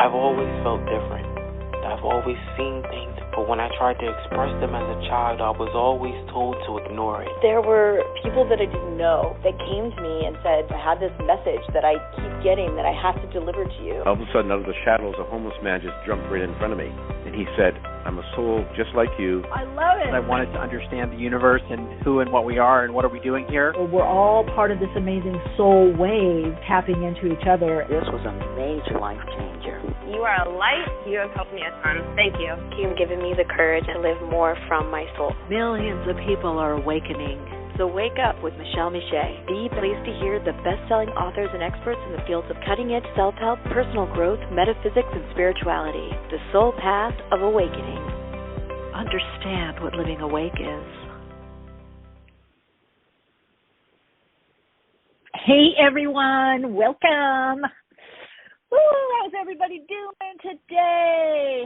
I've always felt different. I've always seen things, but when I tried to express them as a child, I was always told to ignore it. There were people that I didn't know that came to me and said, I had this message that I keep getting that I have to deliver to you. All of a sudden, out of the shadows, a homeless man just jumped right in front of me. And he said, I'm a soul just like you. I love it. I wanted to understand the universe and who and what we are and what are we doing here. Well, we're all part of this amazing soul wave tapping into each other. This was a major life changer. You are a light. You have helped me a ton. Thank you. You've given me the courage to live more from my soul. Millions of people are awakening. So wake up with Michele Meiche. Be pleased to hear the best-selling authors and experts in the fields of cutting-edge self-help, personal growth, metaphysics, and spirituality. The soul path of awakening. Understand what living awake is. Hey, everyone. Welcome. How's everybody doing today?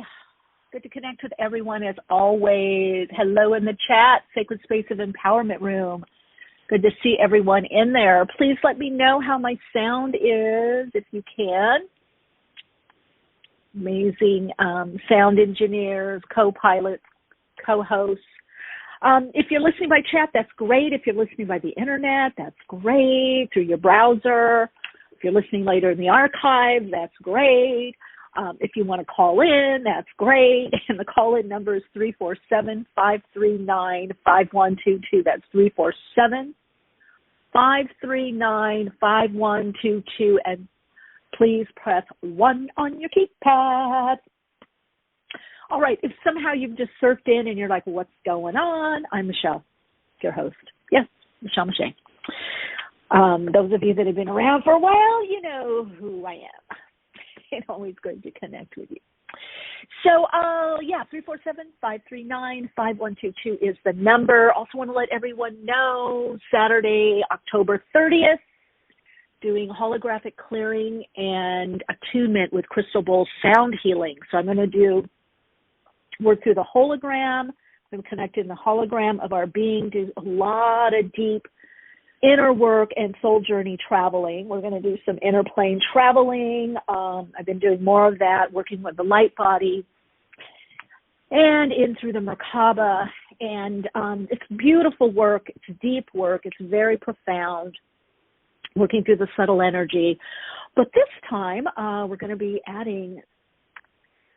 Good to connect with everyone as always. Hello in the chat, Sacred Space of Empowerment Room. Good to see everyone in there. Please let me know how my sound is, if you can. Amazing sound engineers, co-pilots, co-hosts. If you're listening by chat, that's great. If you're listening by the internet, that's great. Through your browser. If you're listening later in the archive, that's great. If you want to call in, that's great. And the call-in number is 347-539-5122. That's 347-539-5122. And please press 1 on your keypad. All right. If somehow you've just surfed in and you're like, what's going on? I'm Michele, your host. Yes, Michele Meiche. Those of you that have been around for a while, you know who I am. And always good to connect with you. So, 347-539-5122 is the number. Also want to let everyone know, Saturday, October 30th, doing holographic clearing and attunement with crystal bowl sound healing. So I'm going to work through the hologram. I'm connecting the hologram of our being, do a lot of deep inner work and soul journey traveling. We're going to do some inner plane traveling. I've been doing more of that, working with the light body and in through the Merkaba. And it's beautiful work. It's deep work. It's very profound, working through the subtle energy. But this time, we're going to be adding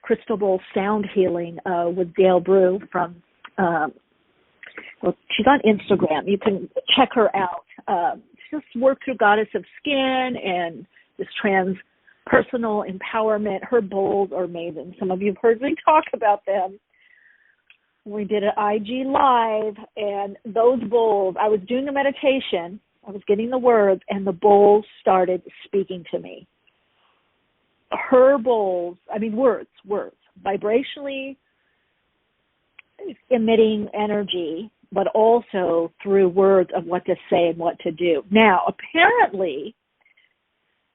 crystal bowl sound healing with Dale Brew from she's on Instagram. You can check her out. Just work through Goddess of Skin and this transpersonal empowerment. Her bowls are amazing. Some of you have heard me talk about them. We did an IG Live, and those bowls, I was doing a meditation. I was getting the words, and the bowls started speaking to me. Her bowls, words, vibrationally emitting energy, but also through words of what to say and what to do. Now, apparently,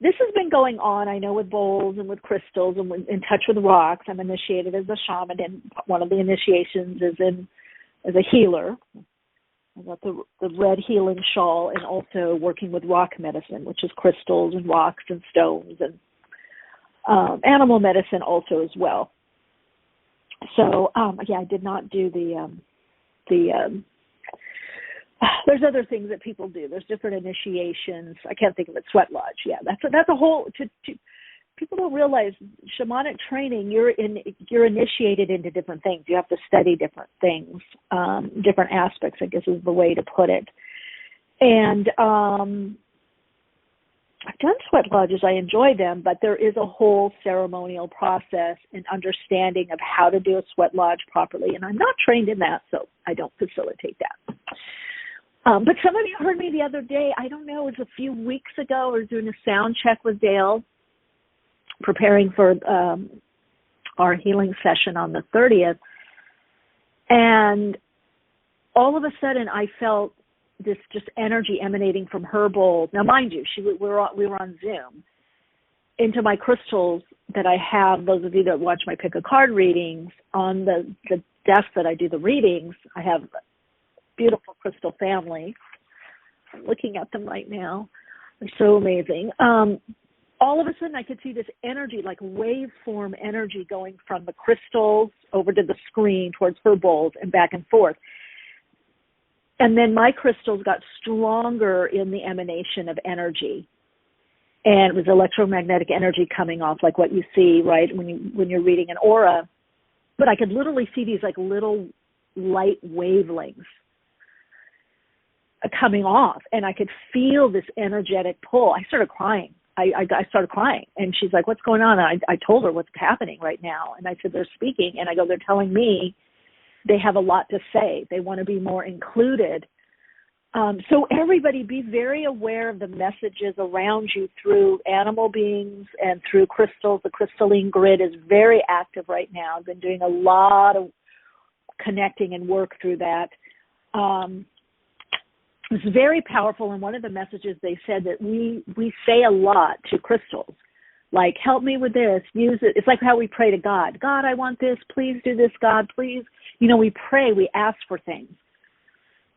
this has been going on, I know, with bowls and with crystals and in touch with rocks. I'm initiated as a shaman, and one of the initiations is as a healer. I got the red healing shawl, and also working with rock medicine, which is crystals and rocks and stones, and animal medicine also as well. So, I did not do there's other things that people do. There's different initiations. I can't think of it. Sweat lodge. Yeah, that's a whole. People don't realize shamanic training. You're initiated into different things. You have to study different things, different aspects, I guess is the way to put it. And I've done sweat lodges. I enjoy them, but there is a whole ceremonial process and understanding of how to do a sweat lodge properly. And I'm not trained in that, so I don't facilitate that. But some of you heard me the other day. I don't know, it was a few weeks ago. I was doing a sound check with Dale, preparing for our healing session on the 30th. And all of a sudden, I felt this just energy emanating from her bowl. Now, mind you, we were on Zoom, into my crystals that I have. Those of you that watch my pick a card readings, on the desk that I do the readings, I have a beautiful crystal family. I'm looking at them right now. They're so amazing. all of a sudden I could see this energy, like waveform energy going from the crystals over to the screen towards her bowls and back and forth. And then my crystals got stronger in the emanation of energy. And it was electromagnetic energy coming off, like what you see, right, when you're reading an aura. But I could literally see these like little light wavelengths coming off, and I could feel this energetic pull. I started crying. I started crying, and she's like, "What's going on?" And I told her what's happening right now, and I said, "They're speaking," and I go, "They're telling me they have a lot to say. They want to be more included." So everybody be very aware of the messages around you through animal beings and through crystals. The crystalline grid is very active right now. I've been doing a lot of connecting and work through that. It's very powerful, and one of the messages they said that we say a lot to crystals, like, help me with this, use it. It's like how we pray to God. God, I want this, please do this, God, please. You know, we pray, we ask for things.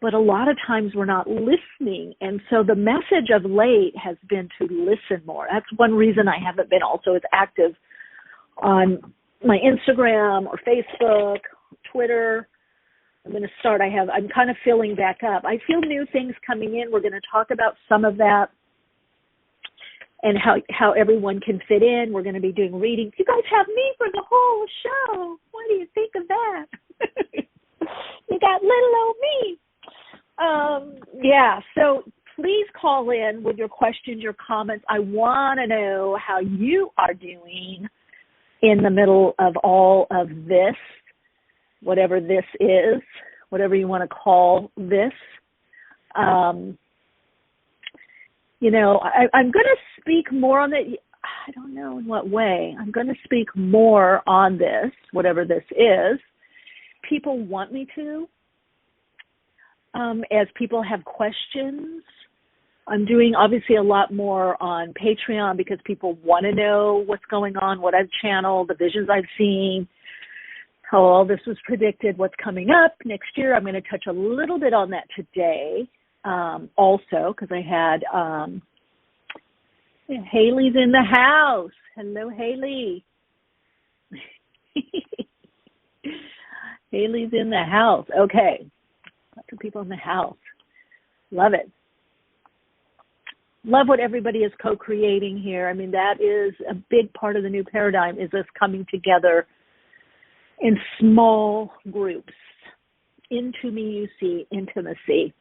But a lot of times we're not listening, and so the message of late has been to listen more. That's one reason I haven't been also as active on my Instagram or Facebook, Twitter. I'm going to start. I'm kind of filling back up. I feel new things coming in. We're going to talk about some of that and how everyone can fit in. We're going to be doing readings. You guys have me for the whole show. What do you think of that? You got little old me. Yeah, so please call in with your questions, your comments. I want to know how you are doing in the middle of all of this, whatever this is, whatever you want to call this. You know, I'm going to speak more on it. I don't know in what way. I'm going to speak more on this, whatever this is. People want me to. As people have questions, I'm doing obviously a lot more on Patreon because people want to know what's going on, what I've channeled, the visions I've seen, how all this was predicted, what's coming up next year. I'm going to touch a little bit on that today also because I had Haley's in the house. Hello, Haley. Haley's in the house. Okay. Lots of people in the house. Love it. Love what everybody is co-creating here. I mean, that is a big part of the new paradigm, is us coming together in small groups. Into me, you see intimacy.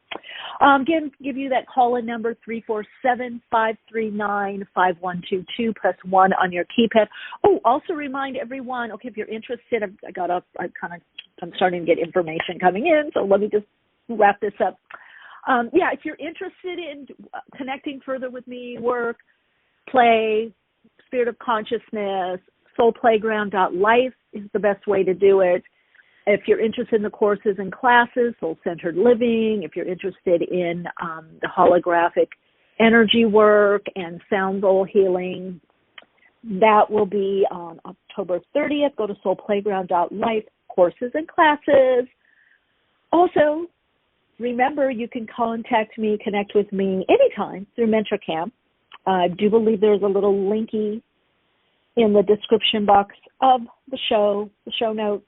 Again, give you that call-in number, 347-539-5122. Press 1 on your keypad. Oh, also remind everyone, okay, if you're interested, I'm starting to get information coming in, so let me just wrap this up. If you're interested in connecting further with me, work, play, spirit of consciousness, soulplayground.life is the best way to do it. If you're interested in the courses and classes, soul-centered living, if you're interested in the holographic energy work and sound bowl healing, that will be on October 30th. Go to soulplayground.life, courses and classes. Also, remember, you can contact me, connect with me anytime through Mentor Camp. I do believe there's a little linky in the description box of the show notes.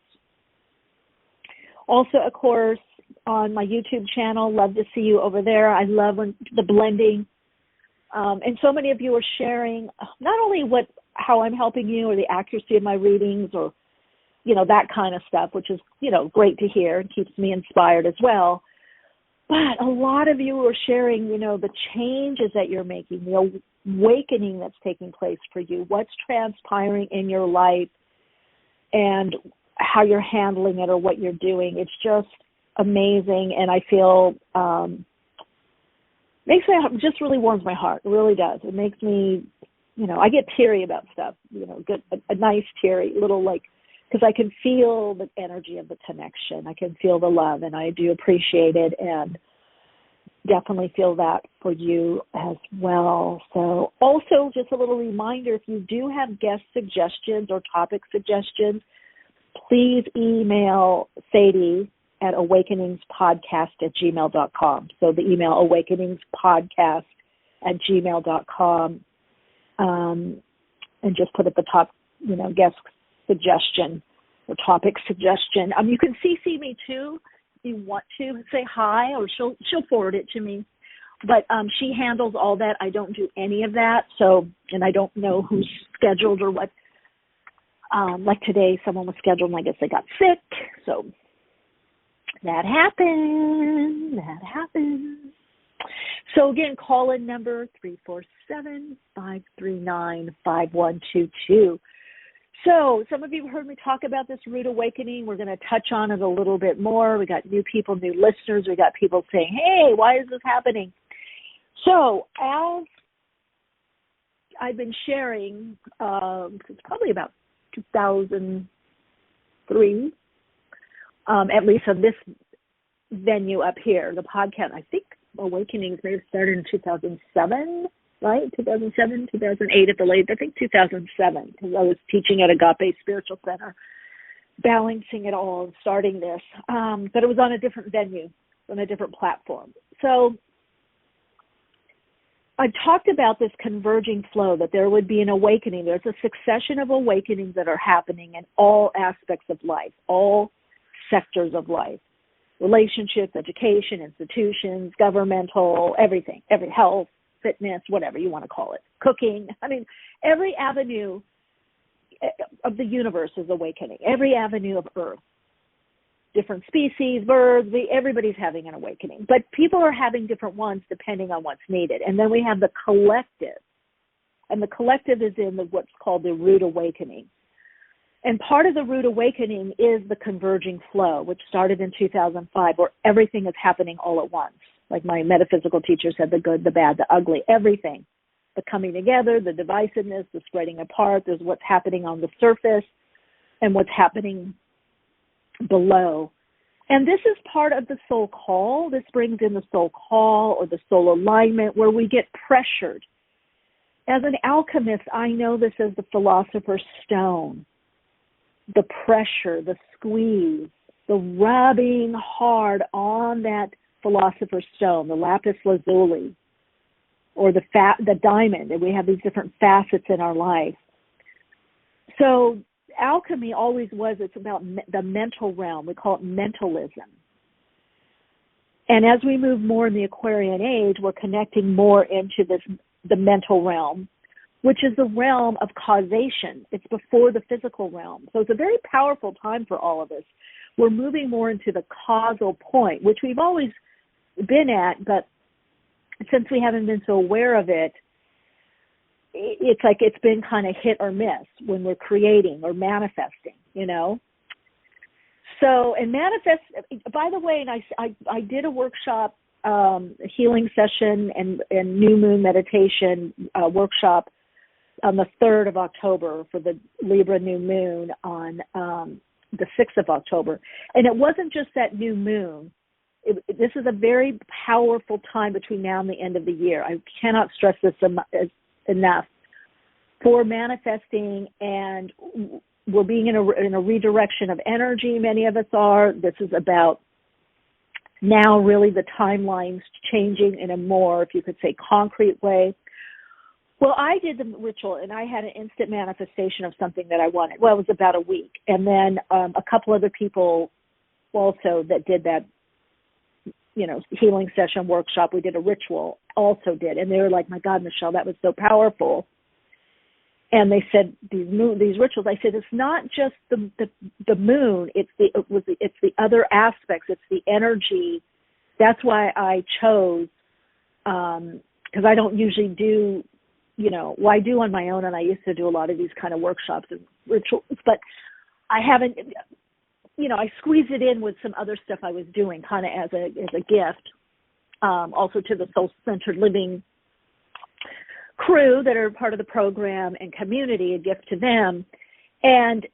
Also, of course, on my YouTube channel, love to see you over there. I love the blending. And so many of you are sharing not only how I'm helping you or the accuracy of my readings or, you know, that kind of stuff, which is, you know, great to hear and keeps me inspired as well. But a lot of you are sharing, you know, the changes that you're making, the awakening that's taking place for you, what's transpiring in your life, and how you're handling it or what you're doing. It's just amazing, and I feel just really warms my heart. It really does. It makes me, you know, I get teary about stuff, you know, get a nice teary, little like, because I can feel the energy of the connection. I can feel the love, and I do appreciate it, and definitely feel that for you as well. So also just a little reminder, if you do have guest suggestions or topic suggestions, please email Sadie at awakeningspodcast@gmail.com. So the email awakeningspodcast@gmail.com. and just put at the top, guest suggestion or topic suggestion. You can CC me too if you want to say hi, or she'll forward it to me. But she handles all that. I don't do any of that. So, and I don't know who's scheduled or what. Like today, someone was scheduled, and I guess they got sick. So that happened. So again, call-in number 347-539-5122. So some of you have heard me talk about this Root Awakening. We're going to touch on it a little bit more. We got new people, new listeners. We got people saying, hey, why is this happening? So as I've been sharing, it's probably about 2003, at least on this venue up here, the podcast, I think Awakenings may have started in 2007, right? 2007, 2008 at the latest. I think 2007, because I was teaching at Agape Spiritual Center, balancing it all and starting this. But it was on a different venue, on a different platform. So I talked about this converging flow, that there would be an awakening. There's a succession of awakenings that are happening in all aspects of life, all sectors of life. Relationships, education, institutions, governmental, everything, every health, fitness, whatever you want to call it, cooking. I mean, every avenue of the universe is awakening, every avenue of Earth. Different species, birds, everybody's having an awakening. But people are having different ones depending on what's needed. And then we have the collective. And the collective is in what's called the Root Awakening. And part of the Root Awakening is the converging flow, which started in 2005, where everything is happening all at once. Like my metaphysical teacher said, the good, the bad, the ugly, everything. The coming together, the divisiveness, the spreading apart. There's what's happening on the surface and what's happening below. And this is part of the soul call. This brings in the soul call or the soul alignment, where we get pressured. As an alchemist, I know this as the philosopher's stone. The pressure, the squeeze, the rubbing hard on that philosopher's stone, the lapis lazuli, or the diamond. And we have these different facets in our life. So alchemy always was, it's about the mental realm. We call it mentalism. And as we move more in the Aquarian age, we're connecting more into the mental realm, which is the realm of causation. It's before the physical realm. So it's a very powerful time for all of us. We're moving more into the causal point, which we've always been at, but since we haven't been so aware of it, it's like it's been kind of hit or miss when we're creating or manifesting, So, and manifest, by the way, and I did a workshop, healing session and new moon meditation workshop on the 3rd of October for the Libra new moon on the 6th of October. And it wasn't just that new moon. This is a very powerful time between now and the end of the year. I cannot stress this enough. For manifesting, and we're being in a redirection of energy, many of us are. This is about now really the timelines changing in a more, if you could say, concrete way. Well, I did the ritual, and I had an instant manifestation of something that I wanted. Well, it was about a week. And then a couple other people also that did that, healing session workshop, we did a ritual, also did. And they were like, my God, Michele, that was so powerful. And they said, these rituals, I said, it's not just the moon, it's the other aspects, it's the energy. That's why I chose, because I don't usually do, I do on my own, and I used to do a lot of these kind of workshops and rituals, but I haven't, I squeeze it in with some other stuff I was doing kind of as a gift, also to the Soul-Centered Living crew that are part of the program and community, a gift to them. And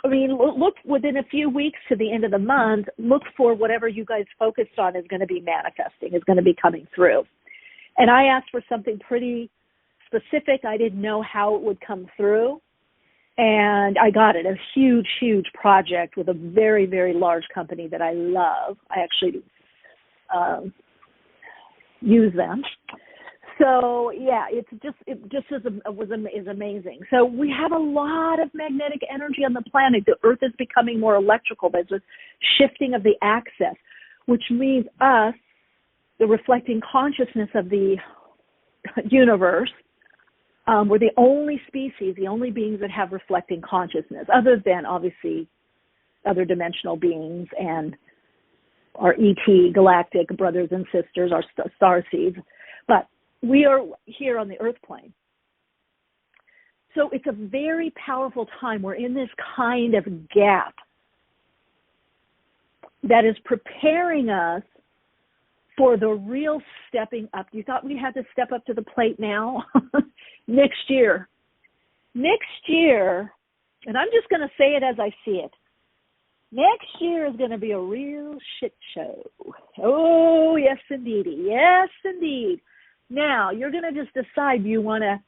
I mean, look within a few weeks to the end of the month, look for whatever you guys focused on is going to be manifesting, is going to be coming through. And I asked for something pretty specific. I didn't know how it would come through. And I got it, a huge, huge project with a very, very large company that I love. I actually use them. So yeah, it is amazing. So we have a lot of magnetic energy on the planet. The Earth is becoming more electrical. There's a shifting of the axis, which means us, the reflecting consciousness of the universe, we're the only species, the only beings that have reflecting consciousness, other than obviously other dimensional beings and our ET galactic brothers and sisters, our star seeds. But we are here on the Earth plane. So it's a very powerful time. We're in this kind of gap that is preparing us for the real stepping up. You thought we had to step up to the plate now? Next year, and I'm just going to say it as I see it, next year is going to be a real shit show. Oh, yes, indeedy. Yes, indeed. Now, you're going to just decide, do you want to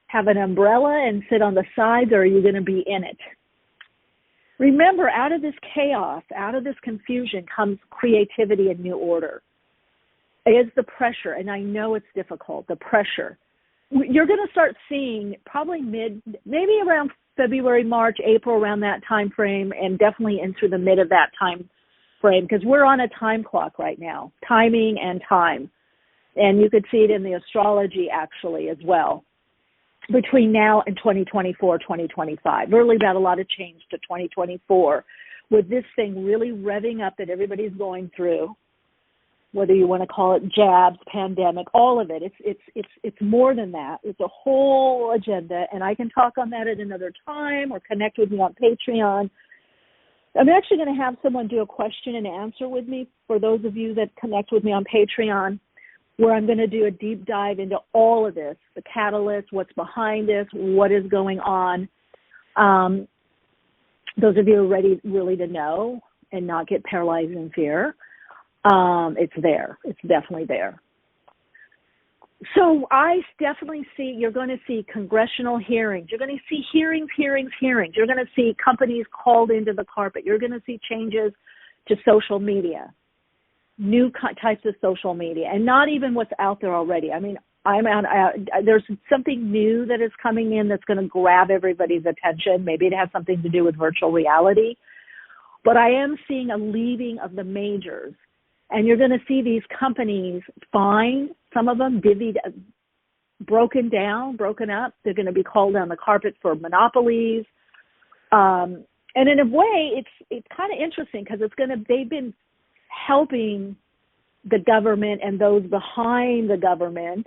have an umbrella and sit on the sides, or are you going to be in it? Remember, out of this chaos, out of this confusion comes creativity and new order. It's the pressure, and I know it's difficult, the pressure. You're going to start seeing probably maybe around February, March, April, around that time frame, and definitely into the mid of that time frame, because we're on a time clock right now, timing and time. And you could see it in the astrology actually as well, between now and 2024, 2025. Really about a lot of change to 2024 with this thing really revving up that everybody's going through, whether you want to call it jabs, pandemic, all of it. It's more than that. It's a whole agenda, and I can talk on that at another time or connect with me on Patreon. I'm actually going to have someone do a question and answer with me for those of you that connect with me on Patreon, where I'm going to do a deep dive into all of this, the catalyst, what's behind this, what is going on. Those of you who are ready really to know and not get paralyzed in fear, it's there. It's definitely there. So I definitely see, you're going to see congressional hearings. You're going to see hearings. You're going to see companies called into the carpet. You're going to see changes to social media, new types of social media, and not even what's out there already. I mean, there's something new that is coming in that's going to grab everybody's attention. Maybe it has something to do with virtual reality. But I am seeing a leaving of the majors. And you're going to see these companies fined, some of them divvied, broken up. They're going to be called on the carpet for monopolies. And in a way, it's kind of interesting because they've been helping the government and those behind the government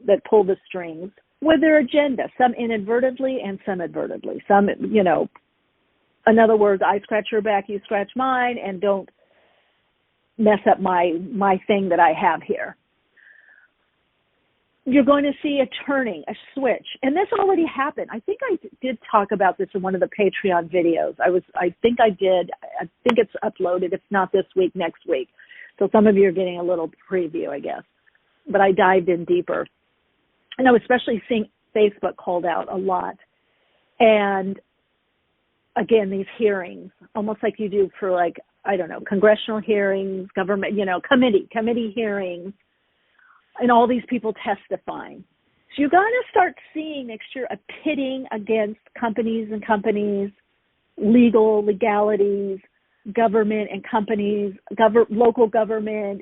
that pull the strings with their agenda, some inadvertently and some advertently. Some, in other words, I scratch your back, you scratch mine, and don't mess up my thing that I have here. You're going to see a turning, a switch. And this already happened. I think I did talk about this in one of the Patreon videos. I think I did. I think it's uploaded. If not this week, next week. So some of you are getting a little preview, I guess. But I dived in deeper. And I was especially seeing Facebook called out a lot. And again, these hearings, almost like you do for congressional hearings, government, committee hearings, and all these people testifying. So you're going to start seeing next year a pitting against companies, legalities, government and companies, local government,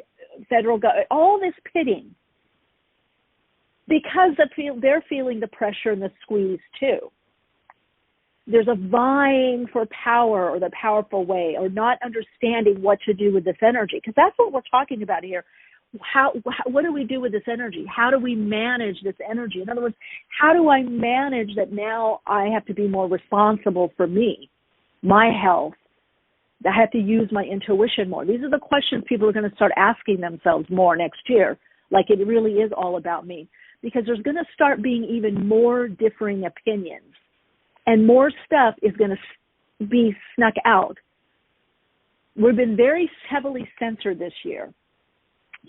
federal government, all this pitting, because they're feeling the pressure and the squeeze too. There's a vying for power or the powerful way, or not understanding what to do with this energy, because that's what we're talking about here. What do we do with this energy? How do we manage this energy? In other words, how do I manage that now I have to be more responsible for me, my health? I have to use my intuition more. These are the questions people are going to start asking themselves more next year, like it really is all about me, because there's going to start being even more differing opinions. And more stuff is going to be snuck out. We've been very heavily censored this year.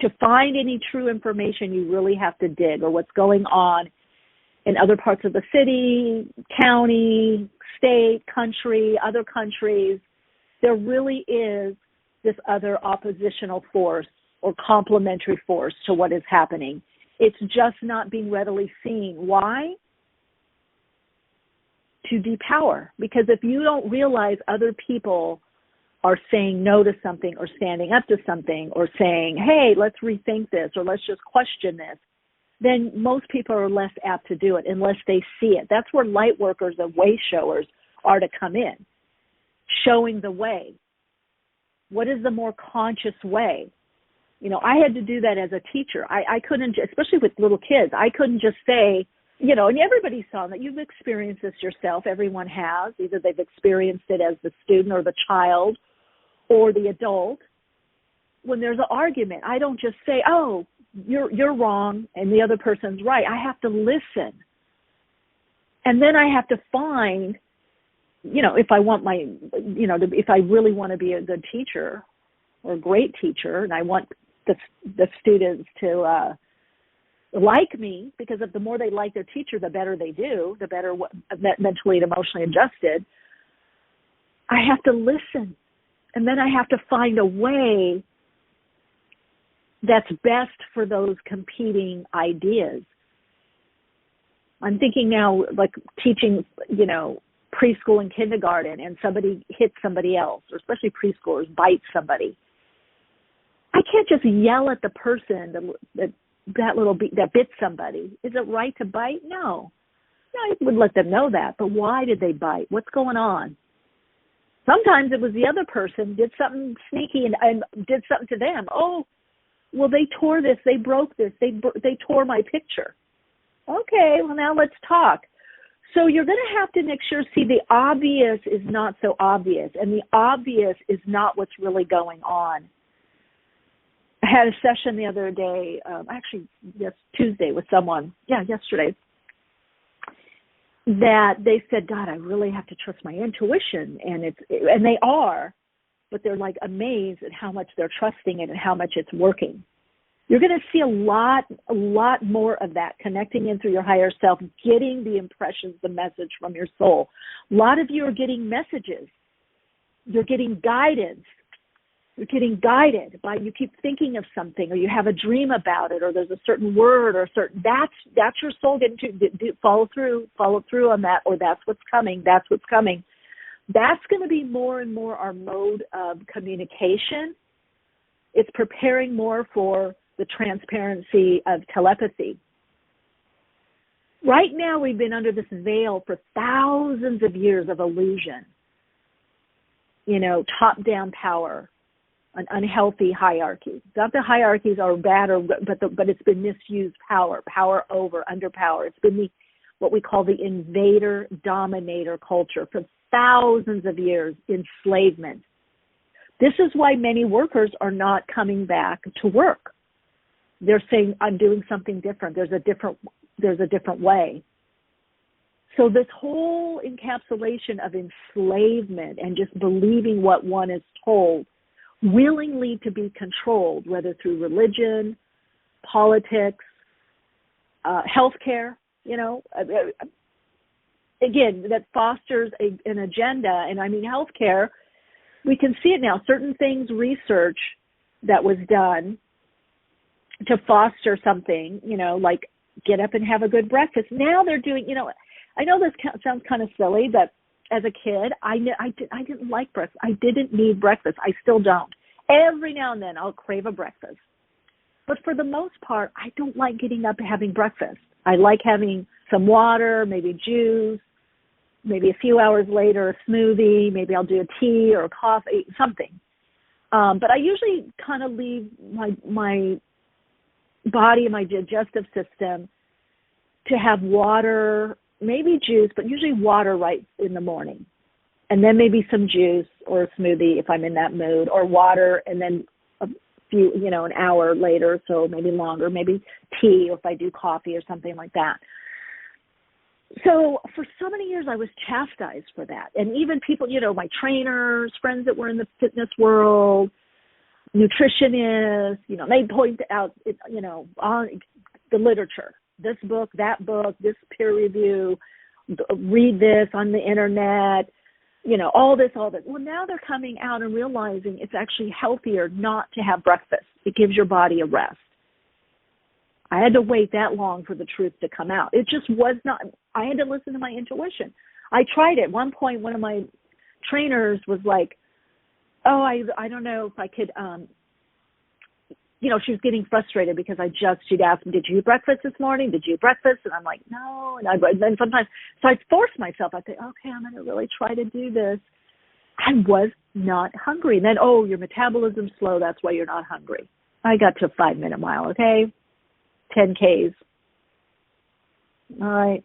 To find any true information, you really have to dig, or what's going on in other parts of the city, county, state, country, other countries. There really is this other oppositional force or complementary force to what is happening. It's just not being readily seen. Why? To depower. Because if you don't realize other people are saying no to something or standing up to something or saying, hey, let's rethink this or let's just question this, then most people are less apt to do it unless they see it. That's where light workers and way showers are to come in, showing the way. What is the more conscious way? You know, I had to do that as a teacher. I couldn't, especially with little kids, I couldn't just say, you know, and everybody saw that. You've experienced this yourself. Everyone has. Either they've experienced it as the student or the child or the adult. When there's an argument, I don't just say, oh, you're wrong and the other person's right. I have to listen. And then I have to find, you know, if I want my, you know, if I really want to be a good teacher or a great teacher, and I want the students to like me, because if the more they like their teacher, the better they do, the better mentally and emotionally adjusted, I have to listen. And then I have to find a way that's best for those competing ideas. I'm thinking now, like teaching, you know, preschool and kindergarten, and somebody hits somebody else, or especially preschoolers bite somebody. I can't just yell at the person that bit somebody. Is it right to bite? No. I would let them know that, but why did they bite? What's going on? Sometimes it was the other person did something sneaky and did something to them. Oh, well, they tore this, they broke this, they tore my picture. Okay, well, now let's talk. So you're going to have to make sure, see, the obvious is not so obvious, and the obvious is not what's really going on. I had a session the other day, Tuesday with someone, yesterday, that they said, God, I really have to trust my intuition, and they are, but they're like amazed at how much they're trusting it and how much it's working. You're going to see a lot more of that, connecting in through your higher self, getting the impressions, the message from your soul. A lot of you are getting messages. You're getting guidance. You're getting guided by, you keep thinking of something, or you have a dream about it, or there's a certain word or that's your soul getting to follow through on that, or that's what's coming. That's going to be more and more our mode of communication. It's preparing more for the transparency of telepathy. Right now, we've been under this veil for thousands of years of illusion. You know, top-down power, an unhealthy hierarchy. Not that hierarchies are bad, but it's been misused power over, under power. It's been what we call the invader-dominator culture for thousands of years, enslavement. This is why many workers are not coming back to work. They're saying, I'm doing something different. There's a different way. So this whole encapsulation of enslavement and just believing what one is told, willingly to be controlled, whether through religion, politics, healthcare, you know, again, that fosters an agenda. And I mean, healthcare, we can see it now. Certain things, research that was done to foster something, you know, like get up and have a good breakfast. Now they're doing, you know, I know this sounds kind of silly, but as a kid, I didn't like breakfast. I didn't need breakfast. I still don't. Every now and then I'll crave a breakfast. But for the most part, I don't like getting up and having breakfast. I like having some water, maybe juice, maybe a few hours later a smoothie, maybe I'll do a tea or a coffee, something. But I usually kind of leave my body and my digestive system to have water, maybe juice, but usually water right in the morning. And then maybe some juice or a smoothie if I'm in that mood, or water, and then a few, you know, an hour later, so maybe longer, maybe tea, or if I do coffee or something like that. So for so many years I was chastised for that. And even people, you know, my trainers, friends that were in the fitness world, nutritionists, you know, they point out, you know, on the literature, this book, that book, this peer review, read this on the internet, you know, all this. Well, now they're coming out and realizing it's actually healthier not to have breakfast. It gives your body a rest. I had to wait that long for the truth to come out. It just was not, I had to listen to my intuition. I tried it. At one point, one of my trainers was like, oh, I don't know if I could, she was getting frustrated because she'd asked me, did you eat breakfast this morning? Did you eat breakfast? And I'm like, no. And then sometimes, so I forced myself. I think, okay, I'm going to really try to do this. I was not hungry. And then, your metabolism's slow. That's why you're not hungry. I got to a 5-minute mile, okay? 10 Ks. All right.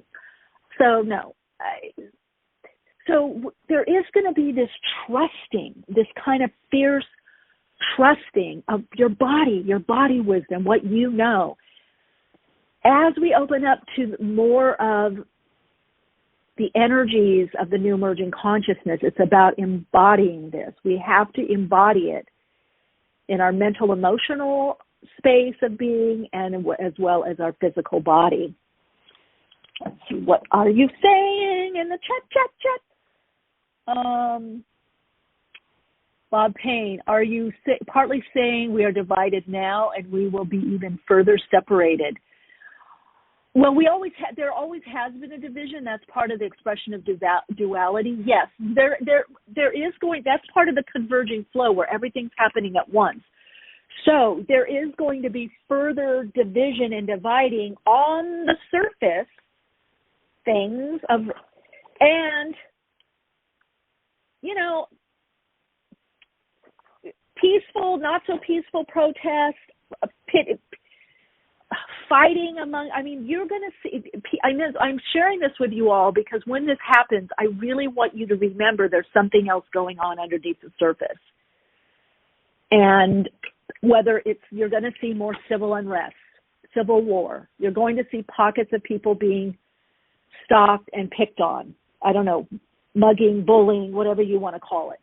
So, no. So there is going to be this trusting, this kind of fierce trusting of your body wisdom, what you know. As we open up to more of the energies of the new emerging consciousness, it's about embodying this. We have to embody it in our mental, emotional space of being and as well as our physical body. Let's see, what are you saying in the chat? Bob Payne, are you partly saying we are divided now and we will be even further separated? Well, there always has been a division. That's part of the expression of duality. Yes, there is that's part of the converging flow where everything's happening at once. So there is going to be further division and dividing on the surface things and peaceful, not so peaceful protests, fighting among, you're going to see, I'm sharing this with you all because when this happens, I really want you to remember there's something else going on underneath the surface. And whether you're going to see more civil unrest, civil war, you're going to see pockets of people being stalked and picked on, I don't know, mugging, bullying, whatever you want to call it.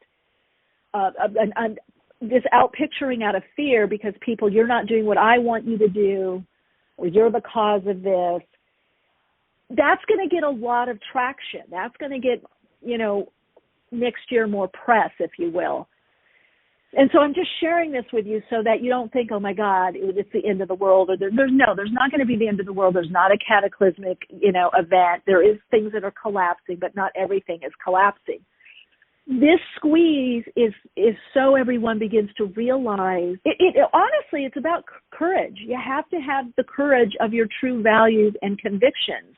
And this out-picturing out of fear because people, you're not doing what I want you to do, or you're the cause of this. That's going to get a lot of traction. That's going to get, next year more press, if you will. And so I'm just sharing this with you so that you don't think, oh, my God, it's the end of the world. Or there's not going to be the end of the world. There's not a cataclysmic, event. There is things that are collapsing, but not everything is collapsing. This squeeze is so everyone begins to realize, honestly, it's about courage. You have to have the courage of your true values and convictions.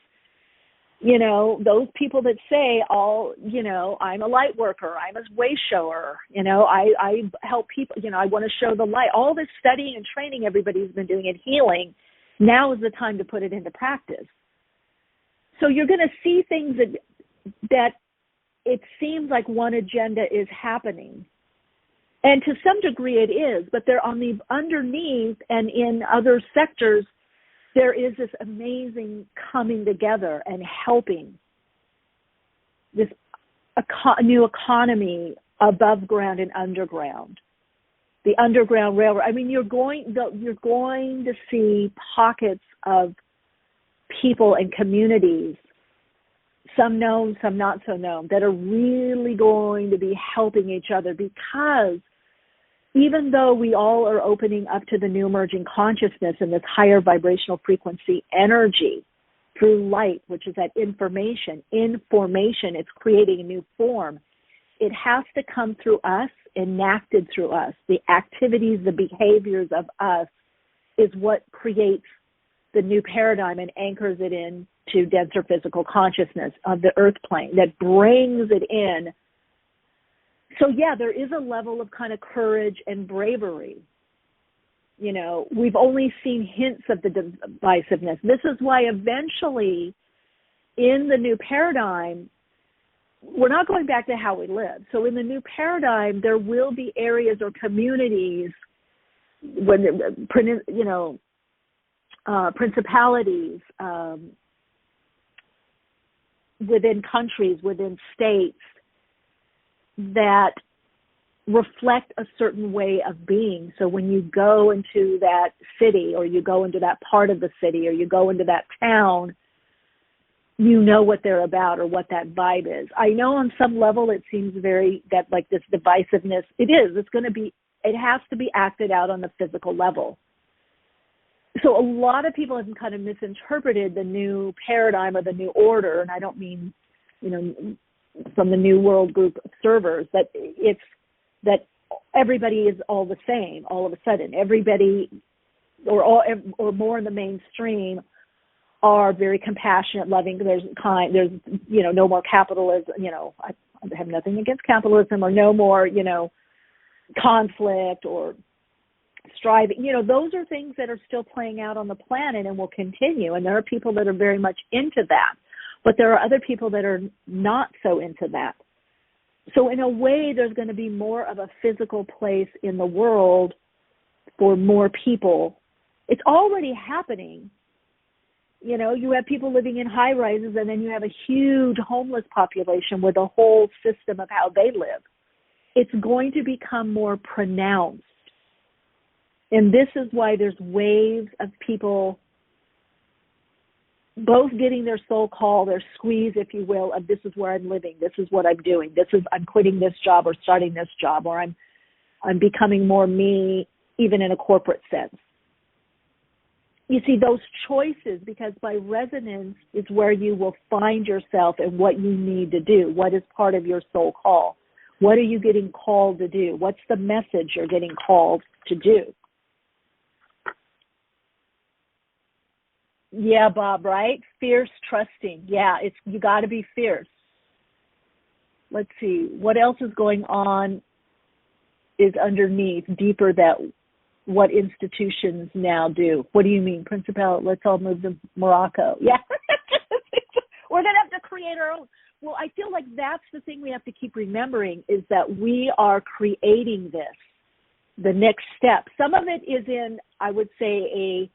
Those people that say, I'm a light worker, I'm a way shower, I help people, I want to show the light. All this studying and training everybody's been doing and healing, now is the time to put it into practice. So you're going to see things that it seems like one agenda is happening. And to some degree it is, but they're on the underneath and in other sectors, there is this amazing coming together and helping this new economy above ground and underground. The Underground Railroad. You're going to see pockets of people and communities, some known, some not so known, that are really going to be helping each other because even though we all are opening up to the new emerging consciousness and this higher vibrational frequency energy through light, which is that information, it's creating a new form. It has to come through us, enacted through us. The activities, the behaviors of us is what creates the new paradigm and anchors it in to denser physical consciousness of the earth plane that brings it in. So, yeah, there is a level of kind of courage and bravery. We've only seen hints of the divisiveness. This is why eventually in the new paradigm, we're not going back to how we live. So in the new paradigm, there will be areas or communities, principalities, within countries, within states, that reflect a certain way of being. So when you go into that city or you go into that part of the city or you go into that town, you know what they're about or what that vibe is. I know on some level it seems like this divisiveness, it has to be acted out on the physical level. So a lot of people have kind of misinterpreted the new paradigm or the new order, and I don't mean, from the New World Group servers, that it's that everybody is all the same all of a sudden. Everybody, or more in the mainstream, are very compassionate, loving. There's kind. There's no more capitalism. I have nothing against capitalism, or no more conflict or striving. Those are things that are still playing out on the planet and will continue. And there are people that are very much into that, but there are other people that are not so into that. So in a way, there's going to be more of a physical place in the world for more people. It's already happening. You have people living in high rises, and then you have a huge homeless population with a whole system of how they live. It's going to become more pronounced. And this is why there's waves of people both getting their soul call, their squeeze, if you will, of this is where I'm living, this is what I'm doing, I'm quitting this job or starting this job, or I'm becoming more me, even in a corporate sense. You see, those choices, because by resonance is where you will find yourself and what you need to do, what is part of your soul call. What are you getting called to do? What's the message you're getting called to do? Yeah, Bob, right? Fierce, trusting. Yeah, you got to be fierce. Let's see. What else is going on is underneath, deeper, that what institutions now do. What do you mean, Principal? Let's all move to Morocco. Yeah. We're going to have to create our own. Well, I feel like that's the thing we have to keep remembering, is that we are creating this, the next step. Some of it is in, I would say,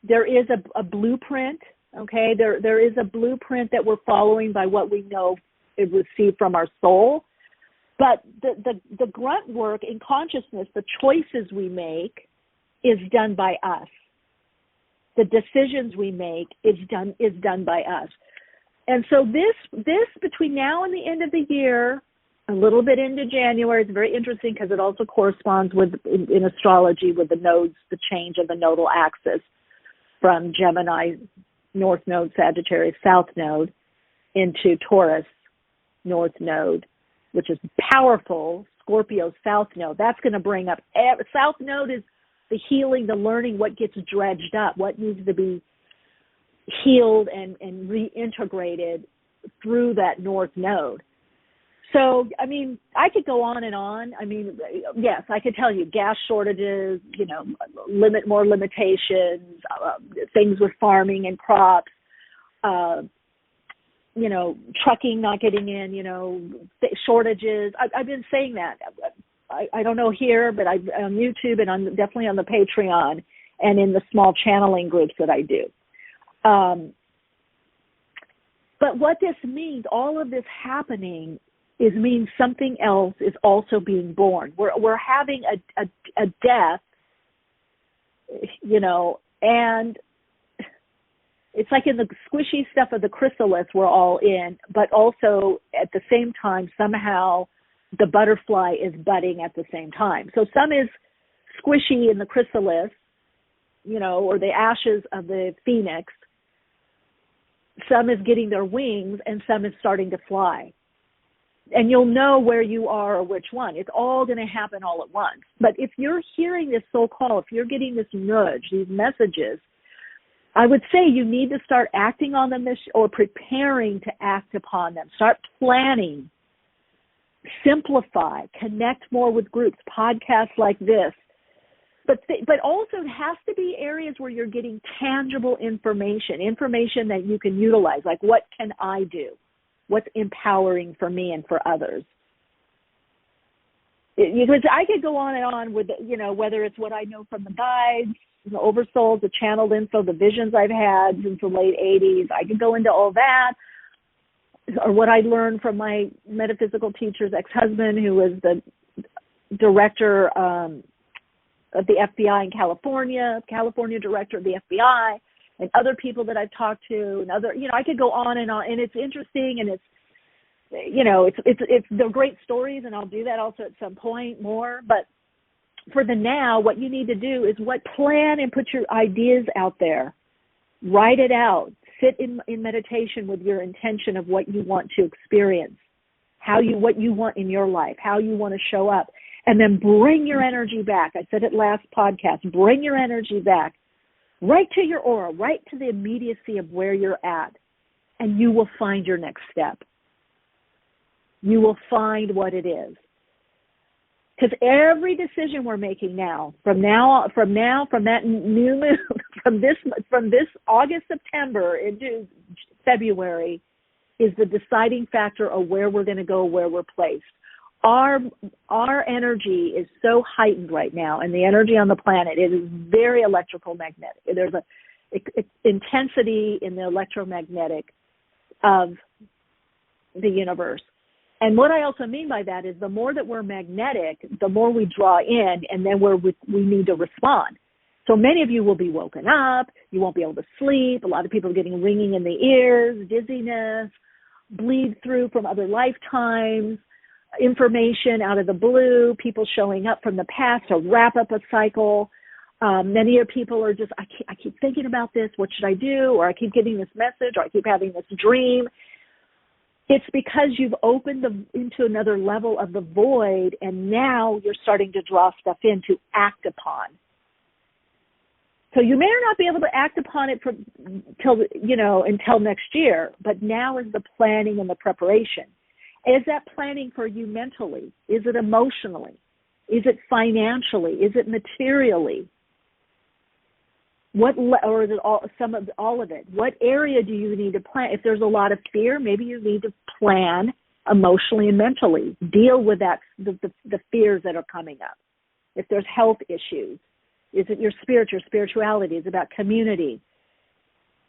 there is a blueprint, okay? There is a blueprint that we're following by what we know it received from our soul. But the grunt work in consciousness, the choices we make, is done by us. The decisions we make is done by us. And so this between now and the end of the year, a little bit into January, it's very interesting because it also corresponds with, in astrology, with the nodes, the change of the nodal axis from Gemini, North Node, Sagittarius, South Node, into Taurus, North Node, which is powerful, Scorpio, South Node. That's going to bring up, South Node is the healing, the learning, what gets dredged up, what needs to be healed and reintegrated through that North Node. So, I mean, I could go on and on. I mean, yes, I could tell you gas shortages, more limitations, things with farming and crops, trucking not getting in, shortages. I've been saying that. I don't know here, but on YouTube and definitely on the Patreon and in the small channeling groups that I do. But what this means, all of this happening, means something else is also being born. We're having a death, and it's like in the squishy stuff of the chrysalis we're all in, but also at the same time, somehow the butterfly is budding at the same time. So some is squishy in the chrysalis, or the ashes of the phoenix. Some is getting their wings, and some is starting to fly. And you'll know where you are or which one. It's all going to happen all at once. But if you're hearing this soul call, if you're getting this nudge, these messages, I would say you need to start acting on them or preparing to act upon them. Start planning. Simplify. Connect more with groups. Podcasts like this. But also it has to be areas where you're getting tangible information that you can utilize. Like, what can I do? What's empowering for me and for others? Because I could go on and on with, whether it's what I know from the guides, the oversouls, the channeled info, the visions I've had since the late 80s. I could go into all that. Or what I learned from my metaphysical teacher's ex-husband, who was the director of the FBI in California director of the FBI, and other people that I've talked to, and other, I could go on, and it's interesting, and it's they're great stories, and I'll do that also at some point more. But for the now, what you need to do is plan and put your ideas out there. Write it out. Sit in meditation with your intention of what you want to experience, what you want in your life, how you want to show up, and then bring your energy back. I said it last podcast. Bring your energy back right to your aura, right to the immediacy of where you're at, and you will find your next step. You will find what it is. Because every decision we're making now, from that new moon, from this August, September into February, is the deciding factor of where we're going to go, where we're placed. Our energy is so heightened right now, and the energy on the planet, it is very electrical magnetic. There's a intensity in the electromagnetic of the universe. And what I also mean by that is the more that we're magnetic, the more we draw in, and then we need to respond. So many of you will be woken up. You won't be able to sleep. A lot of people are getting ringing in the ears, dizziness, bleed through from other lifetimes, information out of the blue, people showing up from the past to wrap up a cycle. Many of people are just, I keep thinking about this. What should I do? Or I keep getting this message, or I keep having this dream. It's because you've opened into another level of the void, and now you're starting to draw stuff in to act upon. So you may not be able to act upon it until next year, but now is the planning and the preparation. Is that planning for you mentally? Is it emotionally? Is it financially? Is it materially? Or is it all of it? What area do you need to plan? If there's a lot of fear, maybe you need to plan emotionally and mentally. Deal with that, the fears that are coming up. If there's health issues, is it your spirituality? Is it about community?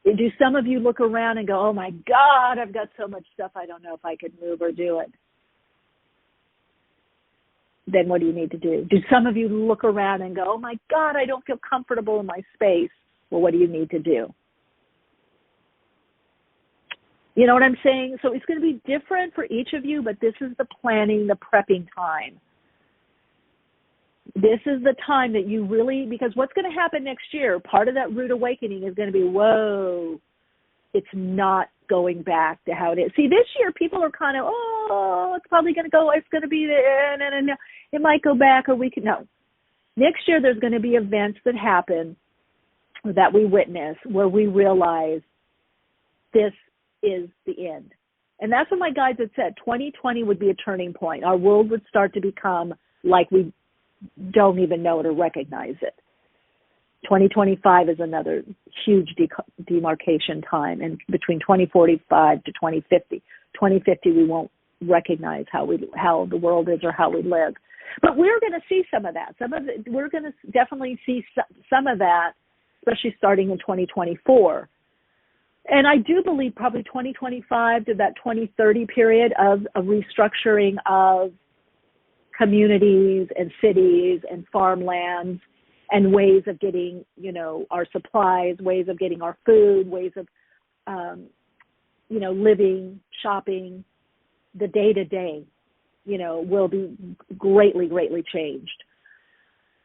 Do some of you look around and go, oh my God, I've got so much stuff, I don't know if I could move or do it? Then what do you need to do? Do some of you look around and go, oh my God, I don't feel comfortable in my space? Well, what do you need to do? You know what I'm saying? So it's going to be different for each of you, but this is the planning, the prepping time. This is the time that you really, because what's going to happen next year, part of that rude awakening is going to be, whoa, it's not going back to how it is. See, this year people are kind of, it's probably going to go, it's going to be there, no. It might go back, or no. Next year there's going to be events that happen that we witness where we realize this is the end. And that's what my guides had said. 2020 would be a turning point. Our world would start to become like we don't even know it or recognize it. 2025 is another huge demarcation time, and between 2045 to 2050. 2050 we won't recognize how the world is or how we live. But we're going to see some of that. We're going to definitely see some of that, especially starting in 2024. And I do believe probably 2025 to that 2030 period of a restructuring of communities and cities and farmlands and ways of getting, our supplies, ways of getting our food, ways of, living, shopping, the day-to-day, will be greatly, greatly changed.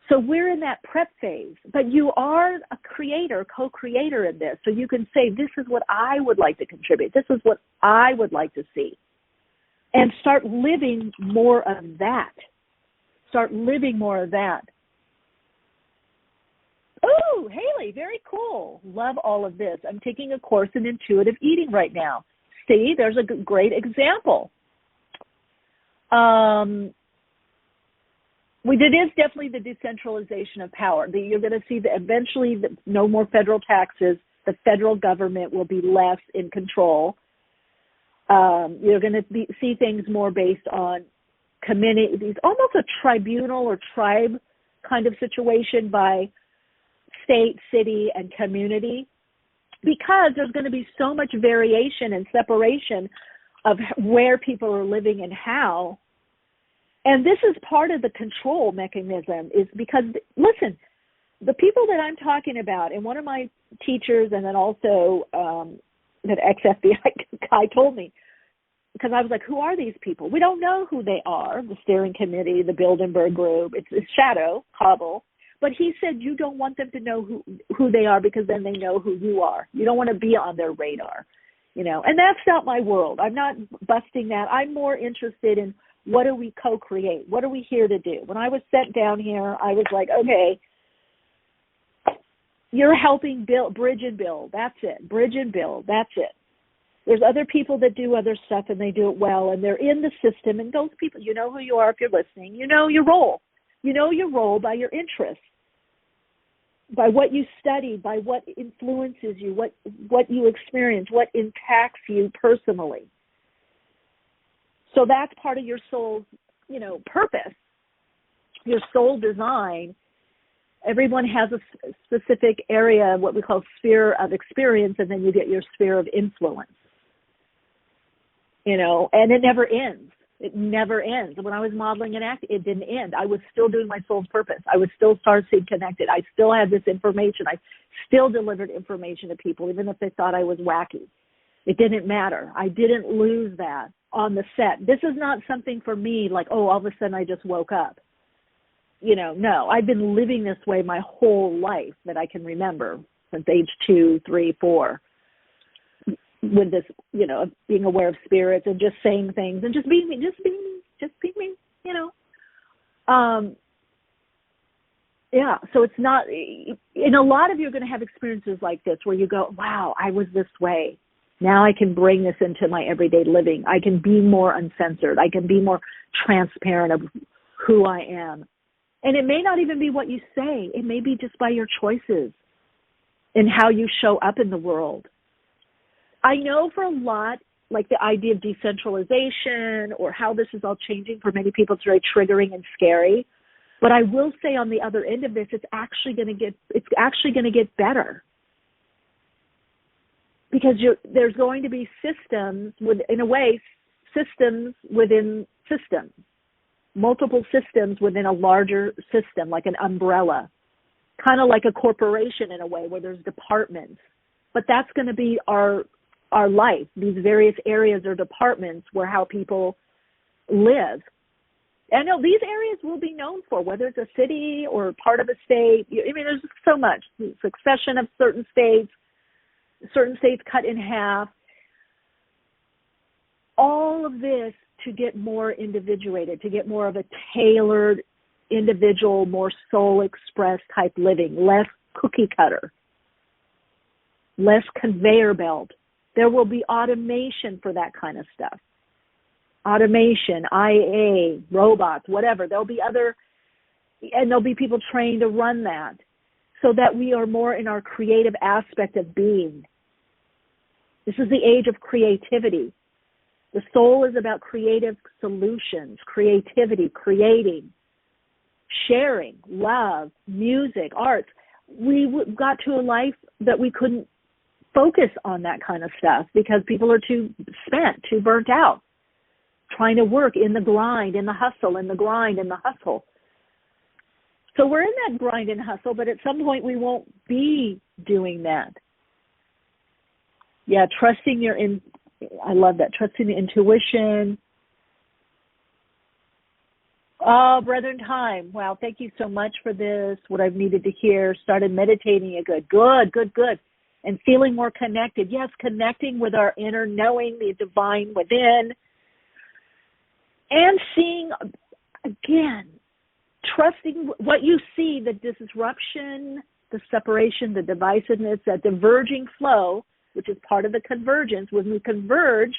So we're in that prep phase, but you are a creator, co-creator in this. So you can say, this is what I would like to contribute. This is what I would like to see. And start living more of that. Start living more of that. Oh, Haley, very cool. Love all of this. I'm taking a course in intuitive eating right now. See, there's a great example. It is definitely the decentralization of power. You're going to see that eventually no more federal taxes. The federal government will be less in control. You're going to see things more based on communities, almost a tribunal or tribe kind of situation by state, city, and community, because there's going to be so much variation and separation of where people are living and how. And this is part of the control mechanism, is because, listen, the people that I'm talking about, and one of my teachers and then also that ex-FBI guy told me, because I was like, who are these people? We don't know who they are, the steering committee, the Bilderberg group. It's shadow, Kabul. But he said you don't want them to know who they are because then they know who you are. You don't want to be on their radar, you know. And that's not my world. I'm not busting that. I'm more interested in what do we co-create? What are we here to do? When I was sent down here, I was like, okay, you're helping build, bridge and build. That's it. Bridge and build. That's it. There's other people that do other stuff and they do it well and they're in the system. And those people, you know who you are if you're listening. You know your role. You know your role by your interests, by what you study, by what influences you, what you experience, what impacts you personally. So that's part of your soul's, you know, purpose, your soul design. Everyone has a specific area, what we call sphere of experience, and then you get your sphere of influence. You know, and it never ends. It never ends. When I was modeling and acting, it didn't end. I was still doing my soul's purpose. I was still starseed connected. I still had this information. I still delivered information to people, even if they thought I was wacky. It didn't matter. I didn't lose that on the set. This is not something for me like, oh, all of a sudden I just woke up. You know, no. I've been living this way my whole life that I can remember, since age 2, 3, 4. With this, you know, being aware of spirits and just saying things and just being me, you know. Yeah, so it's not, in a lot of you are going to have experiences like this where you go, wow, I was this way. Now I can bring this into my everyday living. I can be more uncensored. I can be more transparent of who I am. And it may not even be what you say. It may be just by your choices and how you show up in the world. I know for a lot, like the idea of decentralization or how this is all changing for many people, it's very triggering and scary. But I will say on the other end of this, it's actually going to get better. Because there's going to be systems systems within systems, multiple systems within a larger system, like an umbrella, kind of like a corporation in a way where there's departments. But that's going to be our life, these various areas or departments where how people live. And no, these areas will be known for, whether it's a city or part of a state. I mean, there's so much. Succession of certain states cut in half. All of this to get more individuated, to get more of a tailored, individual, more soul-expressed type living, less cookie cutter, less conveyor belt. There will be automation for that kind of stuff. Automation, IA, robots, whatever. There'll be there'll be people trained to run that so that we are more in our creative aspect of being. This is the age of creativity. The soul is about creative solutions, creativity, creating, sharing, love, music, arts. We got to a life that we couldn't focus on that kind of stuff because people are too spent, too burnt out, trying to work in the grind, in the hustle, in the grind, in the hustle. So we're in that grind and hustle, but at some point we won't be doing that. Yeah, I love that, trusting the intuition. Oh, Brethren Time. Wow, thank you so much for this, what I've needed to hear. Started meditating again. Good. And feeling more connected. Yes, connecting with our inner knowing, the divine within. And seeing, again, trusting what you see, the disruption, the separation, the divisiveness, that diverging flow, which is part of the convergence. When we converge,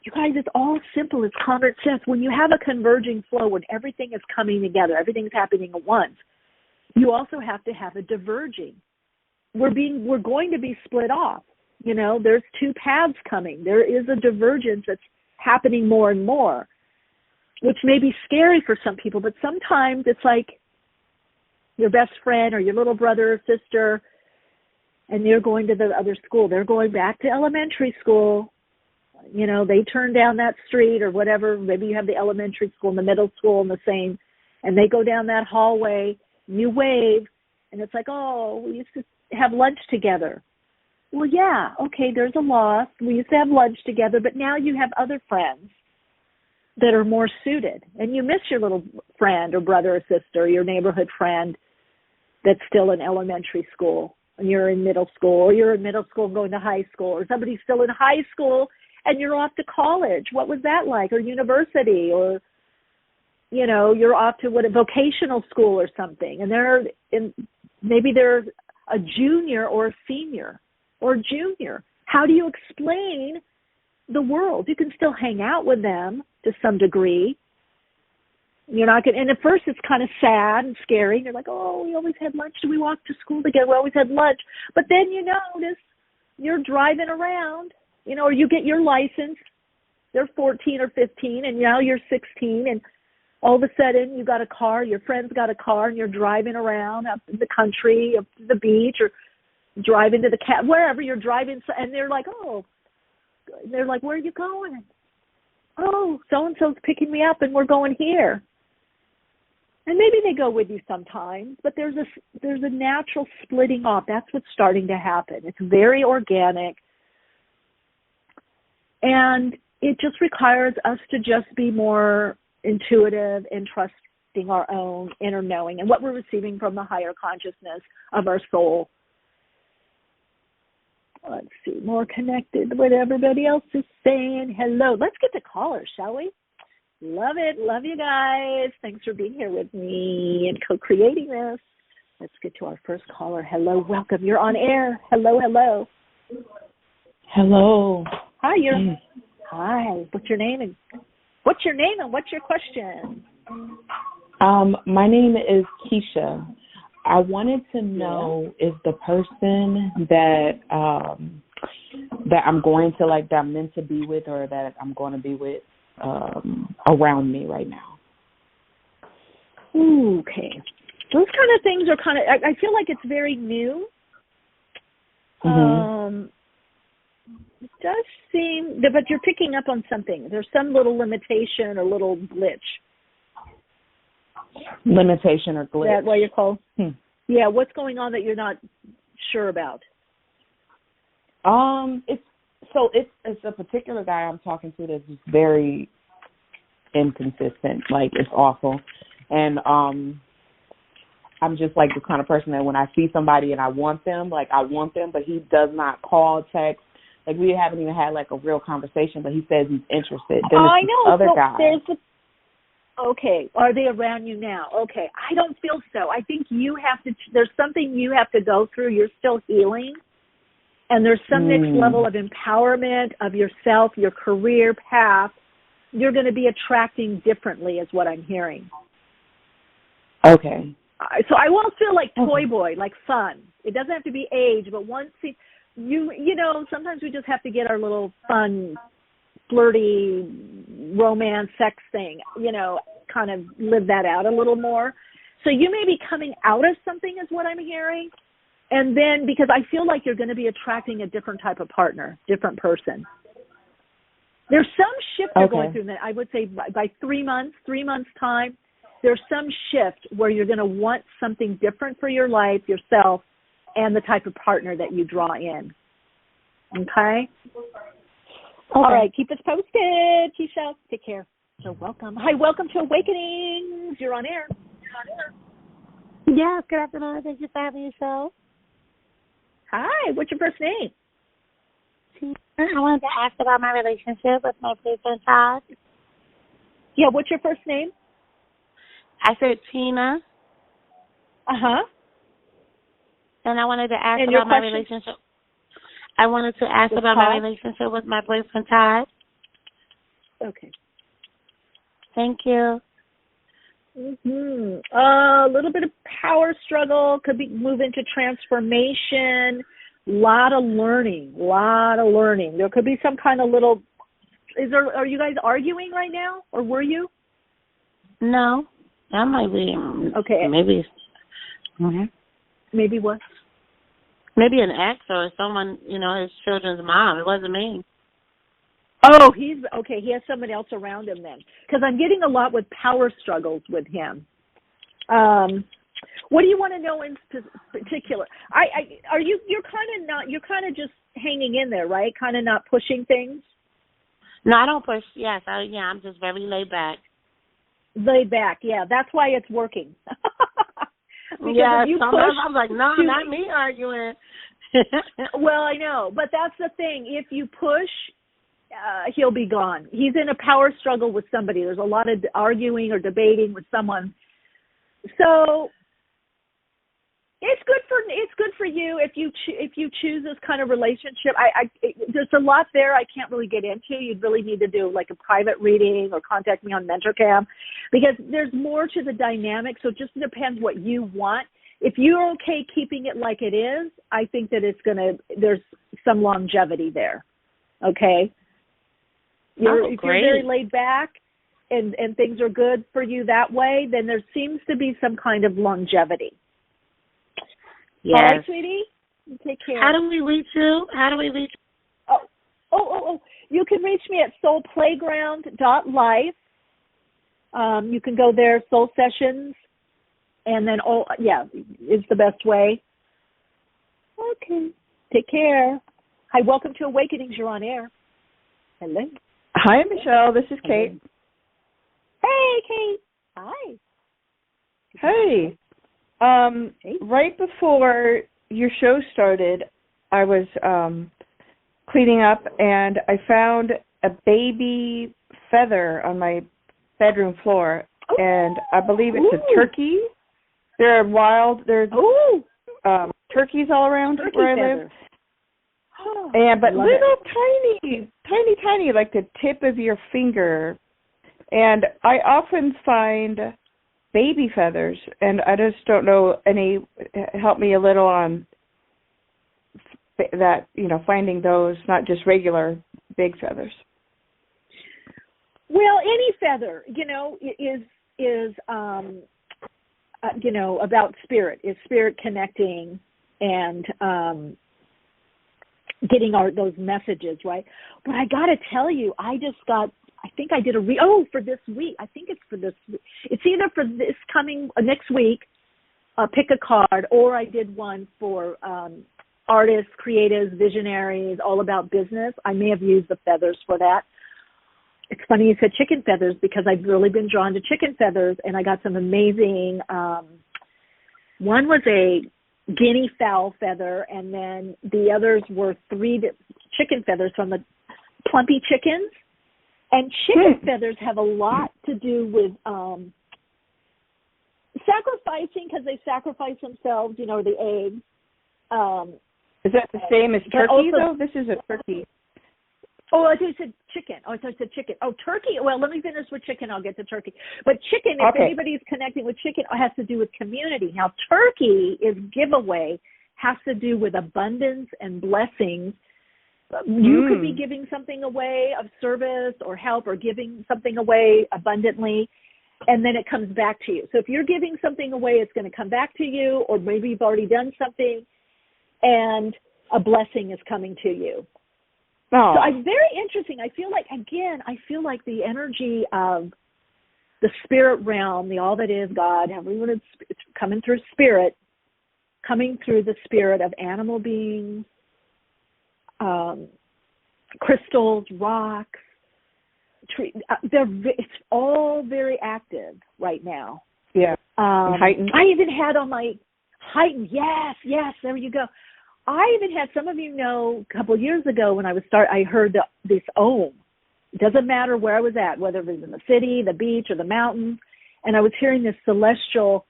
you guys, it's all simple. It's common sense. When you have a converging flow, when everything is coming together, everything's happening at once, you also have to have a diverging. We're going to be split off. You know, there's two paths coming. There is a divergence that's happening more and more, which may be scary for some people, but sometimes it's like your best friend or your little brother or sister, and they're going to the other school. They're going back to elementary school. You know, they turn down that street or whatever. Maybe you have the elementary school and the middle school and the same, and they go down that hallway. You wave, and it's like, oh, we used to have lunch together. well, yeah, okay, there's a loss. We used to have lunch together, but now you have other friends that are more suited. And you miss your little friend or brother or sister, your neighborhood friend that's still in elementary school, and you're in middle school, or you're in middle school and going to high school, or somebody's still in high school and you're off to college. What was that like? Or university, or, you know, you're off to a vocational school or something, and maybe they're a junior or a senior or junior. How do you explain the world? You can still hang out with them to some degree. You're not going, and at first it's kind of sad and scary. You're like, oh, we always had lunch. We walked to school together. We always had lunch. But then you notice you're driving around, you know, or you get your license. They're 14 or 15, and now you're 16, and all of a sudden you got a car. Your friend's got a car, and you're driving around up in the country, up to the beach, or driving to the wherever you're driving. And they're like, oh, they're like, where are you going? Oh, so-and-so's picking me up, and we're going here. And maybe they go with you sometimes, but there's a natural splitting off. That's what's starting to happen. It's very organic. And it just requires us to just be more intuitive and trusting our own inner knowing and what we're receiving from the higher consciousness of our soul. Let's see, more connected to what everybody else is saying. Hello. Let's get to callers, shall we? Love it. Love you guys. Thanks for being here with me and co-creating this. Let's get to our first caller. Hello. Welcome. You're on air. Hello. Hello. Hello. Hi. Hi. What's your name and what's your question? My name is Keisha. I wanted to know if the person that I'm going to, like, that I'm meant to be with, or that I'm going to be with, around me right now. Okay. Those kind of things are kind of, I feel like it's very new. Mm-hmm. It does seem, but you're picking up on something. There's some little limitation or little glitch. Limitation or glitch. That's why you're called. Yeah, what's going on that you're not sure about? It's a particular guy I'm talking to that's just very inconsistent. Like, it's awful. And I'm just like the kind of person that when I see somebody and I want them, but he does not call, text. Like, we haven't even had like a real conversation, but he says he's interested. Then I know. Other guy. Okay. Are they around you now? Okay. I don't feel so. I think you have to, there's something you have to go through. You're still healing. And there's some next level of empowerment of yourself, your career path. You're going to be attracting differently is what I'm hearing. Okay. So I won't feel like toy boy, like fun. It doesn't have to be age, but once you know, sometimes we just have to get our little fun, flirty, romance, sex thing, you know, kind of live that out a little more. So you may be coming out of something is what I'm hearing. And then, because I feel like you're going to be attracting a different type of partner, different person. There's some shift you're going through that I would say by 3 months time, there's some shift where you're going to want something different for your life, yourself, and the type of partner that you draw in. Okay? All right. Keep us posted, Keisha. Take care. So welcome. Hi, welcome to Awakenings. You're on air. Yes, good afternoon. Thank you for having your show. Hi, what's your first name? I wanted to ask about my relationship with my boyfriend, Todd. Yeah, what's your first name? I said Tina. Uh-huh. And I wanted to ask about my relationship. I wanted to ask about my relationship with my boyfriend, Todd. Okay. Thank you. A little bit of power struggle, could be move into transformation, lot of learning. There could be some kind of little, are you guys arguing right now, or were you? No, that might be. Okay. Maybe. Maybe what? Maybe an ex or someone, you know, his children's mom. It wasn't me. Oh, he has somebody else around him then. Because I'm getting a lot with power struggles with him. What do you want to know in particular? You're kind of just hanging in there, right? Kind of not pushing things. No, I don't push. Yes, I'm just very laid back. Laid back, yeah. That's why it's working. Yeah, sometimes I'm like, no, not me arguing. Well, I know, but that's the thing. If you push, he'll be gone. He's in a power struggle with somebody. There's a lot of arguing or debating with someone. So it's good for you if you choose this kind of relationship. There's a lot there I can't really get into. You'd really need to do like a private reading or contact me on MentorCam, because there's more to the dynamic. So it just depends what you want. If you're okay keeping it like it is, I think that there's some longevity there. Okay. If you're very laid back and things are good for you that way, then there seems to be some kind of longevity. Yes. All right, sweetie? Take care. How do we reach you? Oh. You can reach me at soulplayground.life. You can go there, Soul Sessions, and then, is the best way. Okay. Take care. Hi, welcome to Awakenings. You're on air. Hello. Hi, Michelle. This is Kate. Hey, Kate. Hi. Hey. Right before your show started, I was cleaning up, and I found a baby feather on my bedroom floor, and I believe it's a turkey. There's turkeys all around where I live. But little tiny, like the tip of your finger. And I often find baby feathers, and I just don't know help me a little on that, finding those, not just regular big feathers. Well, any feather, is about spirit, is spirit connecting and getting those messages, right? But I got to tell you, I think I did for this week. I think it's for this week. It's either for this coming next week, pick a card, or I did one for artists, creatives, visionaries, all about business. I may have used the feathers for that. It's funny you said chicken feathers, because I've really been drawn to chicken feathers, and I got some amazing, one was a guinea fowl feather, and then the others were 3 chicken feathers from the plumpy chickens. And chicken feathers have a lot to do with sacrificing, because they sacrifice themselves, the eggs. Is that the same as turkey, though? This is a turkey. Oh, I thought you said chicken. Oh, turkey. Well, let me finish with chicken. I'll get to turkey. But chicken, if anybody's connecting with chicken, it has to do with community. Now, turkey is giveaway, has to do with abundance and blessings. You could be giving something away of service or help, or giving something away abundantly, and then it comes back to you. So if you're giving something away, it's going to come back to you, or maybe you've already done something and a blessing is coming to you. Oh. So it's very interesting. I feel like the energy of the spirit realm, the all that is God, everyone is coming through spirit, coming through the spirit of animal beings, crystals, rocks, it's all very active right now. Yeah. Heightened. I even had on my heightened. Yes, there you go. I even had, some of you know, a couple of years ago when I heard this Om. It doesn't matter where I was at, whether it was in the city, the beach, or the mountains, and I was hearing this celestial,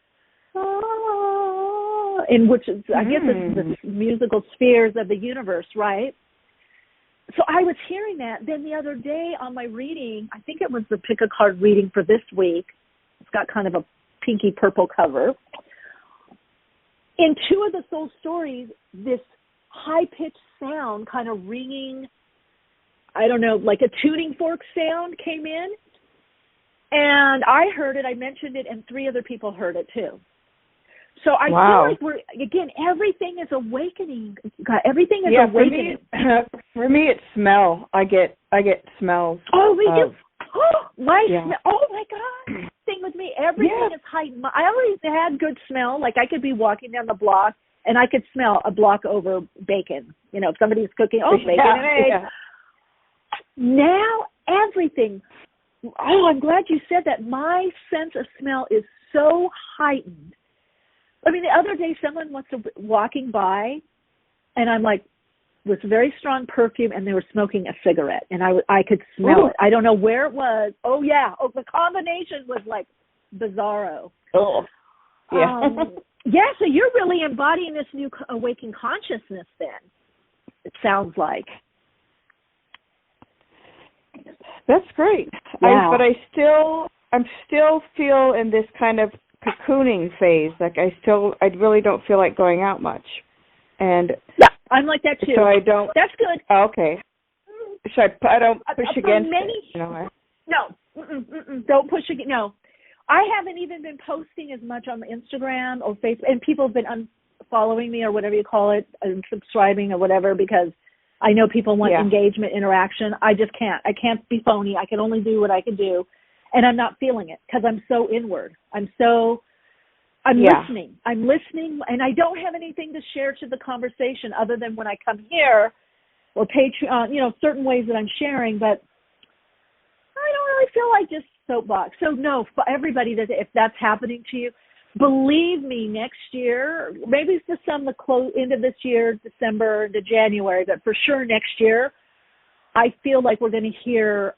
in which I guess it's the musical spheres of the universe, right? So I was hearing that. Then the other day on my reading, I think it was the pick a card reading for this week. It's got kind of a pinky purple cover. In 2 of the soul stories, this high-pitched sound kind of ringing, I don't know, like a tuning fork sound came in. And I heard it, I mentioned it, and 3 other people heard it too. So I feel like everything is awakening. Everything is awakening. For me, it's smell. I get smells. Oh, we do. Oh, my God. Same with me. everything is heightened. I always had good smell. Like I could be walking down the block and I could smell a block over bacon. You know, if somebody's cooking, bacon and eggs. Yeah. Now everything, I'm glad you said that. My sense of smell is so heightened. I mean, the other day someone was walking by and I'm like, with very strong perfume, and they were smoking a cigarette, and I could smell it. I don't know where it was. Oh, yeah. Oh, the combination was like bizarro. Oh, yeah. Yeah, so you're really embodying this new awakened consciousness then, it sounds like. That's great. Yeah. I'm still feel in this kind of cocooning phase. Like I really don't feel like going out much. And yeah, I'm like that too. So I don't. That's good. Oh, okay. I don't push against it. You know, No, don't push against. No, I haven't even been posting as much on Instagram or Facebook, and people have been unfollowing me or whatever you call it, and subscribing or whatever, because I know people want engagement, interaction. I just can't. I can't be phony. I can only do what I can do, and I'm not feeling it because I'm so inward. I'm listening. I'm listening, and I don't have anything to share to the conversation other than when I come here or Patreon, certain ways that I'm sharing, but I don't really feel like just soapbox. So, no, for everybody, if that's happening to you, believe me, next year, maybe it's just some the end of this year, December to January, but for sure next year, I feel like we're going to hear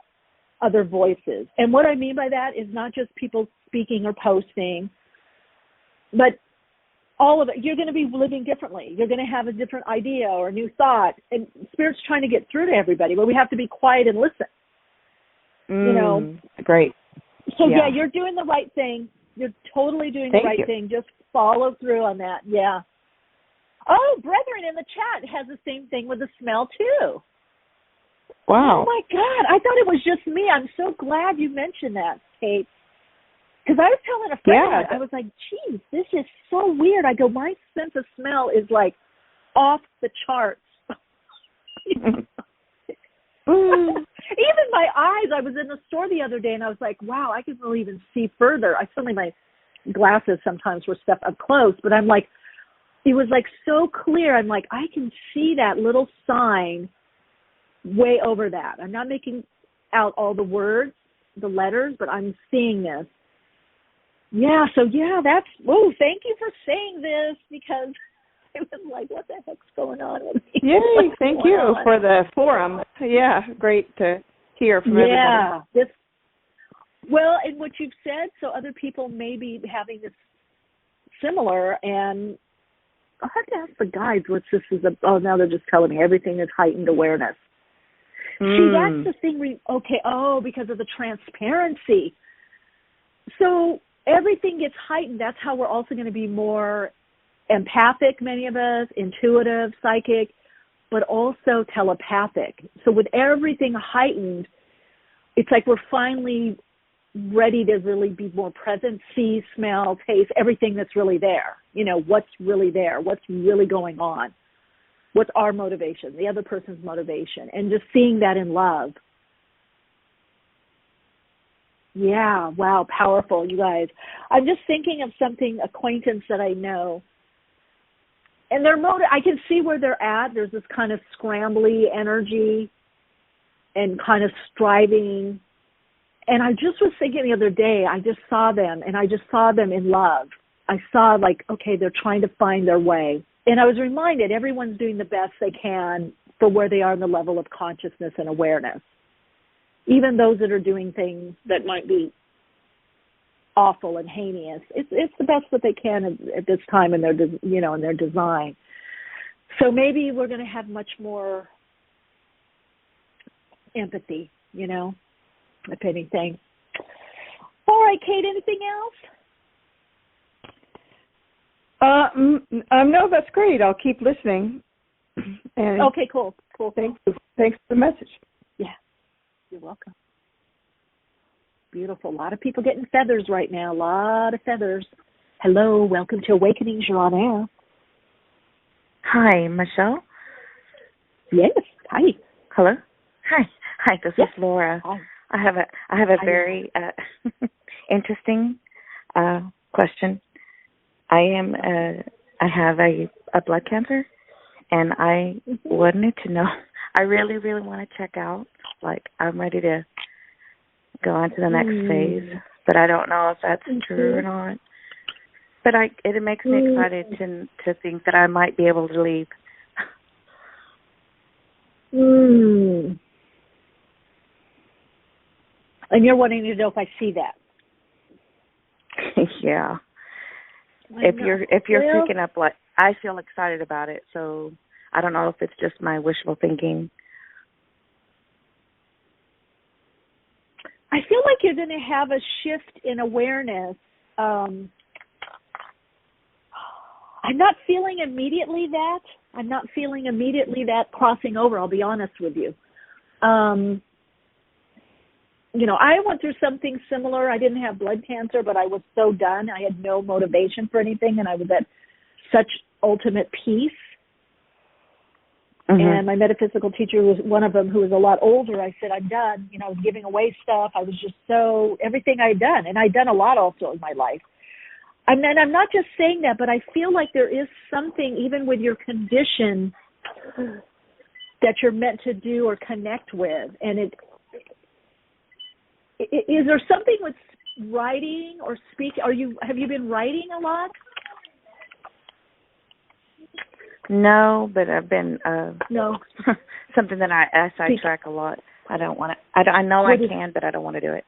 other voices. And what I mean by that is not just people speaking or posting, but all of it. You're going to be living differently. You're going to have a different idea or a new thought. And Spirit's trying to get through to everybody, but we have to be quiet and listen. Great. So, yeah, you're doing the right thing. You're totally doing the right thing. Just follow through on that. Yeah. Oh, Brethren in the chat has the same thing with the smell, too. Wow. Oh, my God. I thought it was just me. I'm so glad you mentioned that, Kate. Because I was telling a friend, I was like, geez, this is so weird. I go, my sense of smell is like off the charts. Even my eyes, I was in the store the other day and I was like, wow, I can really even see further. Suddenly my glasses sometimes were stuff up close, but I'm like, it was like so clear. I'm like, I can see that little sign way over that. I'm not making out all the words, the letters, but I'm seeing this. Yeah, so that's, thank you for saying this, because I was like, what the heck's going on with me? Yay, thank you for the forum. Yeah, great to hear from everybody. Yeah. Well, and what you've said, so other people may be having this similar, and I'll have to ask the guides what this is about. Oh, now they're just telling me everything is heightened awareness. See, that's the thing. Because of the transparency. So everything gets heightened. That's how we're also going to be more empathic, many of us, intuitive, psychic, but also telepathic. So with everything heightened, it's like we're finally ready to really be more present, see, smell, taste, everything that's really there. What's really there, what's really going on, what's our motivation, the other person's motivation, and just seeing that in love. Yeah, wow, powerful, you guys. I'm just thinking of acquaintance that I know. And their motive, I can see where they're at. There's this kind of scrambly energy and kind of striving. And I just was thinking the other day, I just saw them, and I just saw them in love. I saw they're trying to find their way. And I was reminded everyone's doing the best they can for where they are in the level of consciousness and awareness. Even those that are doing things that might be awful and heinous, it's the best that they can at this time in their in their design. So maybe we're going to have much more empathy, if anything. All right, Kate. Anything else? No, that's great. I'll keep listening. And okay, cool. Thanks for the message. Yeah. You're welcome. Beautiful. A lot of people getting feathers right now. A lot of feathers. Hello. Welcome to Awakenings. You're on air. Hi, Michelle. Yes. Hi. Hello. Hi. This is Laura. Hi. I have a very interesting question. I have a blood cancer, and I wanted to know. I really, really want to check out. Like, I'm ready to go on to the next phase, but I don't know if that's true or not. But it makes me excited to think that I might be able to leave. And you're wanting to know if I see that. Yeah. If you're picking up, like, I feel excited about it, so I don't know if it's just my wishful thinking. I feel like you're going to have a shift in awareness. I'm not feeling immediately that. I'm not feeling immediately that crossing over, I'll be honest with you. You know, I went through something similar. I didn't have blood cancer, but I was so done. I had no motivation for anything, and I was at such ultimate peace. And my metaphysical teacher was one of them, who was a lot older. I said, I'm done. You know, I was giving away stuff. I was just everything I'd done. And I'd done a lot also in my life. I'm not just saying that, but I feel like there is something, even with your condition, that you're meant to do or connect with. And is there something with writing or speaking? Have you been writing a lot? No, but I've been no something that I sidetrack a lot. I don't want to. I know I can, but I don't want to do it.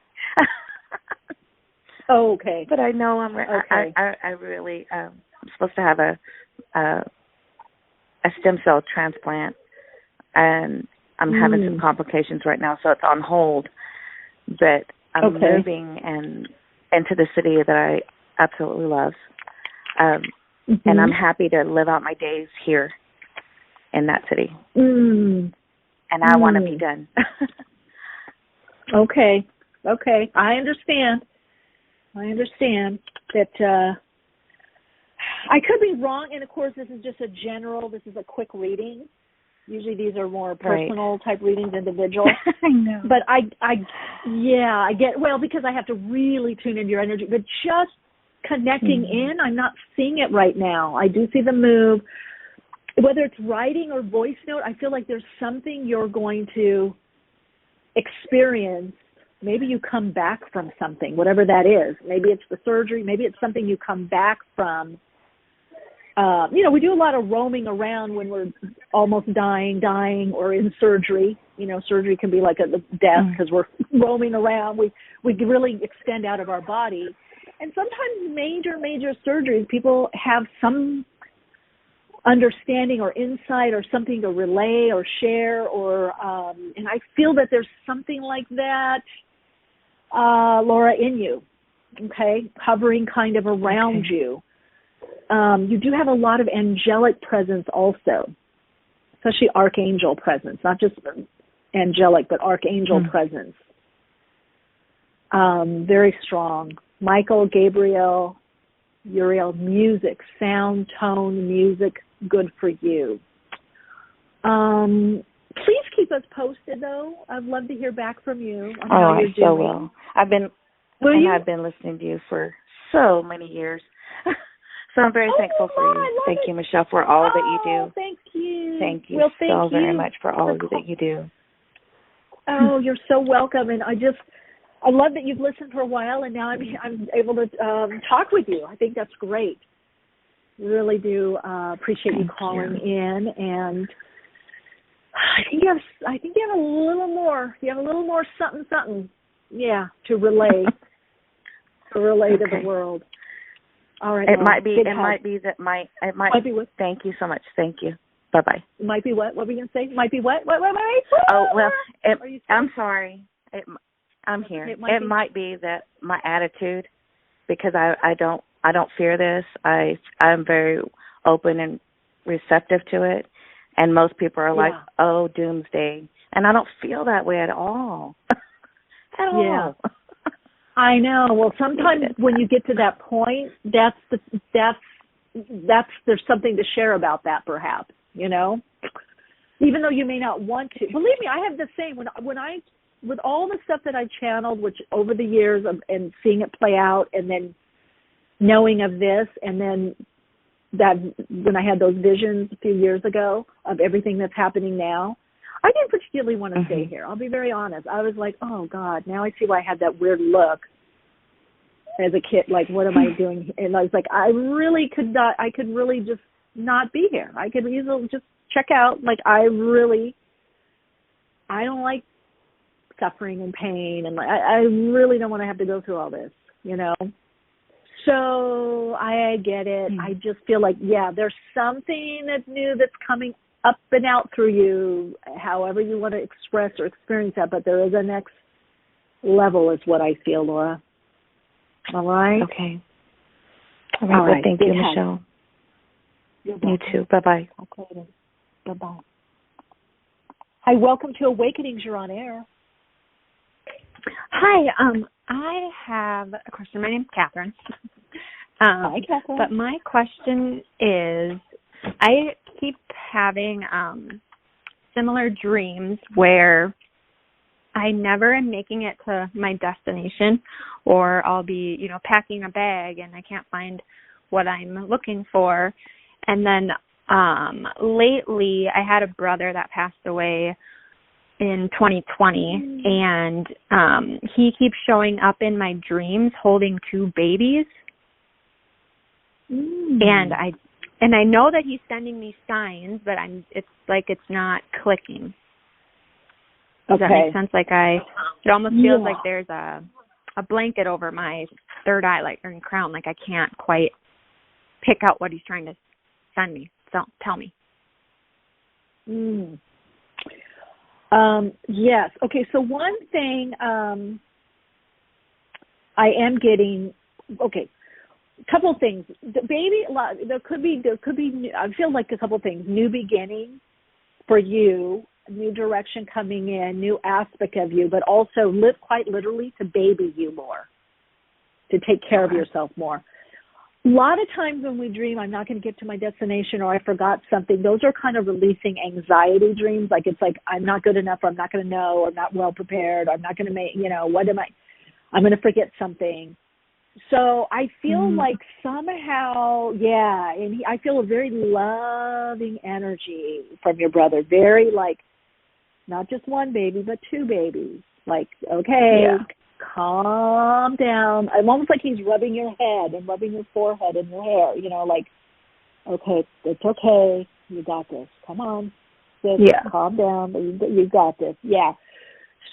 Oh, okay. But I know I'm. Okay. I really. I'm supposed to have a stem cell transplant, and I'm having some complications right now, so it's on hold. But I'm moving into the city that I absolutely love. And I'm happy to live out my days here in that city. And I want to be done. Okay. I understand that I could be wrong. And, of course, this is just this is a quick reading. Usually these are more personal type readings, individual. I know. But I get, well, because I have to really tune into your energy. But just connecting in, I'm not seeing it right now. I do see the move. Whether it's writing or voice note, I feel like there's something you're going to experience. Maybe you come back from something, whatever that is. Maybe it's the surgery. Maybe it's something you come back from. You know, we do a lot of roaming around when we're almost dying, or in surgery. You know, surgery can be like a death because we're roaming around. We really extend out of our body. And sometimes major surgeries, people have some understanding or insight or something to relay or share, and I feel that there's something like that, Laura, in you, hovering kind of around you. You do have a lot of angelic presence also, especially archangel presence, not just angelic, but archangel presence. Very strong. Michael, Gabriel, Uriel, music, sound, tone, music, good for you. Please keep us posted, though. I'd love to hear back from you on how you're doing. So will. I've been listening to you for so many years. So I'm very thankful for you. Thank you, Michelle, for all that you do. Thank you. Thank you very much for all that you do. Oh, you're so welcome. And I love that you've listened for a while, and now I'm able to talk with you. I think that's great. Really do appreciate you calling in, and I think you have a little more. You have a little more something, to relay to the world. All right. It might be what? Thank you so much. Thank you. Bye-bye. It might be what? What were you going to say? Might be what? What? Oh, well, I'm sorry. I'm here. It might be that my attitude, because I don't fear this. I'm very open and receptive to it, and most people are like, "Oh, doomsday," and I don't feel that way at all. At all. I know. Well, sometimes when you get to that point, there's something to share about that, perhaps. You know, even though you may not want to. Believe me, I have the same. When I with all the stuff that I channeled, which over the years and seeing it play out, and then knowing of this, and then that when I had those visions a few years ago of everything that's happening now, I didn't particularly want to stay here. I'll be very honest. I was like, oh God, now I see why I had that weird look as a kid. Like, what am I doing? And I was like, I could really just not be here. I could easily just check out. Like, I don't like suffering and pain, and I really don't want to have to go through all this, you know? So I get it. I just feel like, yeah, there's something that's new that's coming up and out through you, however you want to express or experience that, but there is a next level is what I feel, Laura. All right? Okay. All right. Well, thank you, Michele. You too. Bye-bye. Okay. Bye-bye. Hi, welcome to Awakenings. You're on air. Hi. I have a question. My name's Catherine. Hi, Catherine. But my question is, I keep having similar dreams where I never am making it to my destination, or I'll be, packing a bag and I can't find what I'm looking for. And then lately I had a brother that passed away in 2020, and he keeps showing up in my dreams holding 2 babies. And I know that he's sending me signs, but it's not clicking. Does that make sense? It almost feels like there's a blanket over my third eye, or crown, I can't quite pick out what he's trying to send me. So tell me. Yes. Okay. So one thing I am getting. Okay. A couple of things. The baby. There could be. I feel like a couple of things. New beginning for you. New direction coming in. New aspect of you, but also quite literally to baby you more. To take care of yourself more. A lot of times when we dream, I'm not going to get to my destination, or I forgot something, those are kind of releasing anxiety dreams. It's like, I'm not good enough, or I'm not going to know, or I'm not well prepared, or I'm not going to make, I'm going to forget something. So I feel like somehow, and I feel a very loving energy from your brother. Very not just one baby, but 2 babies. Calm down. I'm almost like he's rubbing your head and rubbing your forehead and your hair, okay, it's okay. You got this. Come on. Calm down. You got this. Yeah.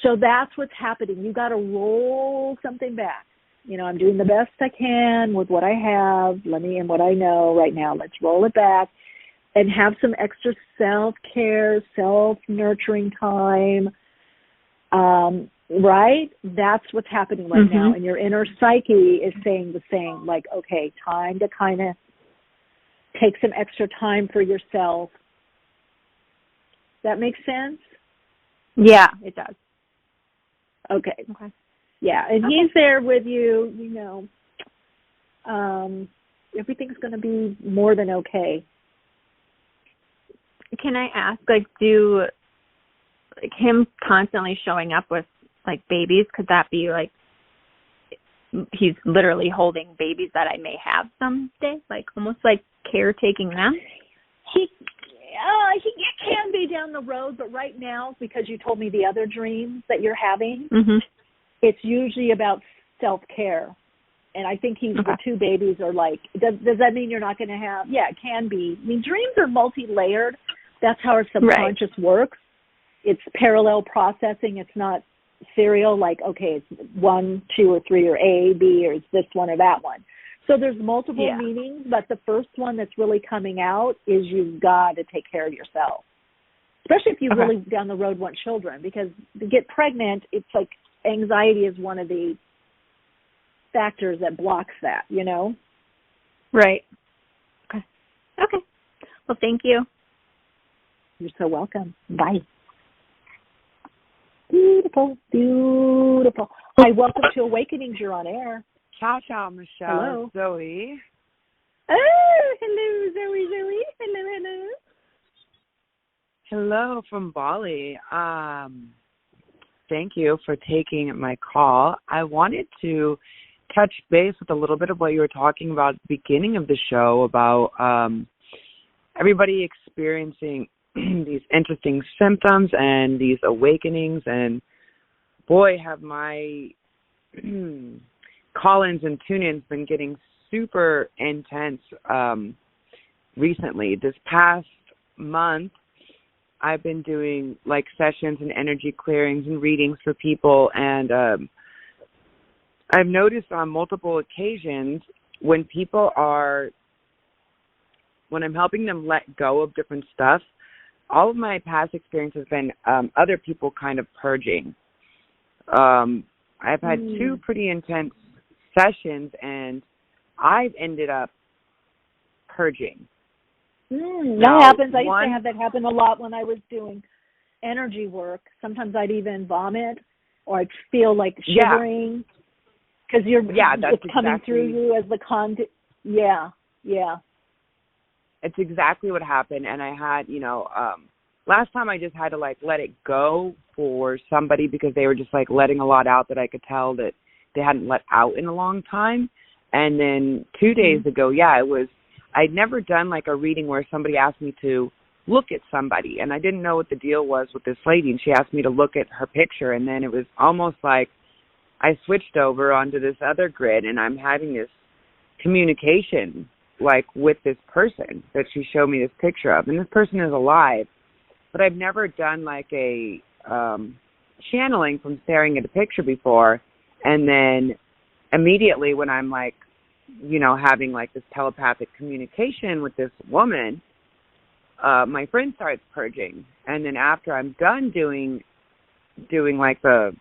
So that's what's happening. You got to roll something back. I'm doing the best I can with what I have. And what I know right now. Let's roll it back and have some extra self-care, self-nurturing time. Right? That's what's happening right now. And your inner psyche is saying the same, okay, time to kind of take some extra time for yourself. That makes sense? Yeah, it does. Okay. Yeah, and he's there with you, everything's going to be more than okay. Can I ask, do him constantly showing up with babies, could that be he's literally holding babies that I may have someday, almost caretaking them? He can be down the road, but right now, because you told me the other dreams that you're having, it's usually about self-care. And I think the 2 babies are does that mean you're not going to have? Yeah, it can be. I mean, dreams are multi-layered. That's how our subconscious works. It's parallel processing. It's not serial, okay, it's 1, 2, or 3, or A, B, or it's this one or that one. So there's multiple meanings, but the first one that's really coming out is you've got to take care of yourself, especially if you really down the road want children, because to get pregnant, it's anxiety is one of the factors that blocks that, Right. Okay. Well, thank you. You're so welcome. Bye. Beautiful, beautiful. Hi, welcome to Awakenings. You're on air. Ciao, Michele. Hello. Zoe. Oh, hello, Zoe. Hello. Hello from Bali. Thank you for taking my call. I wanted to touch base with a little bit of what you were talking about at the beginning of the show about everybody experiencing these interesting symptoms and these awakenings. And boy, have my call-ins and tune-ins been getting super intense recently. This past month, I've been doing like sessions and energy clearings and readings for people, and I've noticed on multiple occasions when I'm helping them let go of different stuff, all of my past experience has been other people kind of purging. I've had 2 pretty intense sessions, and I've ended up purging. That happens. I used to have that happen a lot when I was doing energy work. Sometimes I'd even vomit, or I'd feel like shivering because it's coming through you as the conduit. Yeah. It's exactly what happened. And I had, last time I just had to like let it go for somebody because they were just like letting a lot out that I could tell that they hadn't let out in a long time. And then 2 days ago, I'd never done like a reading where somebody asked me to look at somebody, and I didn't know what the deal was with this lady, and she asked me to look at her picture, and then it was almost like I switched over onto this other grid, and I'm having this communication like with this person that she showed me this picture of, and this person is alive, but I've never done like a channeling from staring at a picture before. And then immediately when I'm like, having like this telepathic communication with this woman, my friend starts purging. And then after I'm done doing like the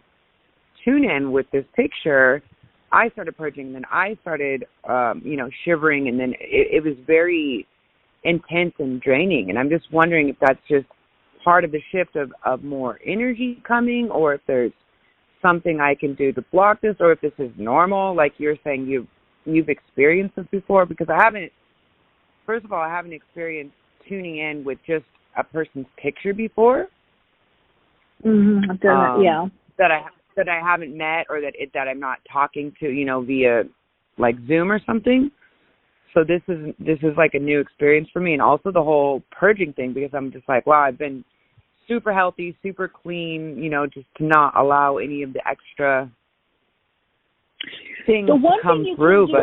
tune-in with this picture, I started purging. And then I started, shivering. And then it was very intense and draining. And I'm just wondering if that's just part of the shift of more energy coming, or if there's something I can do to block this, or if this is normal. Like you're saying, you've experienced this before, because I haven't experienced tuning in with just a person's picture before. I've done that, that I haven't met, or that I'm not talking to, via like Zoom or something. So this is like a new experience for me, and also the whole purging thing, because I'm just like, wow, I've been super healthy, super clean, just to not allow any of the extra things the one to come thing you through. Can do,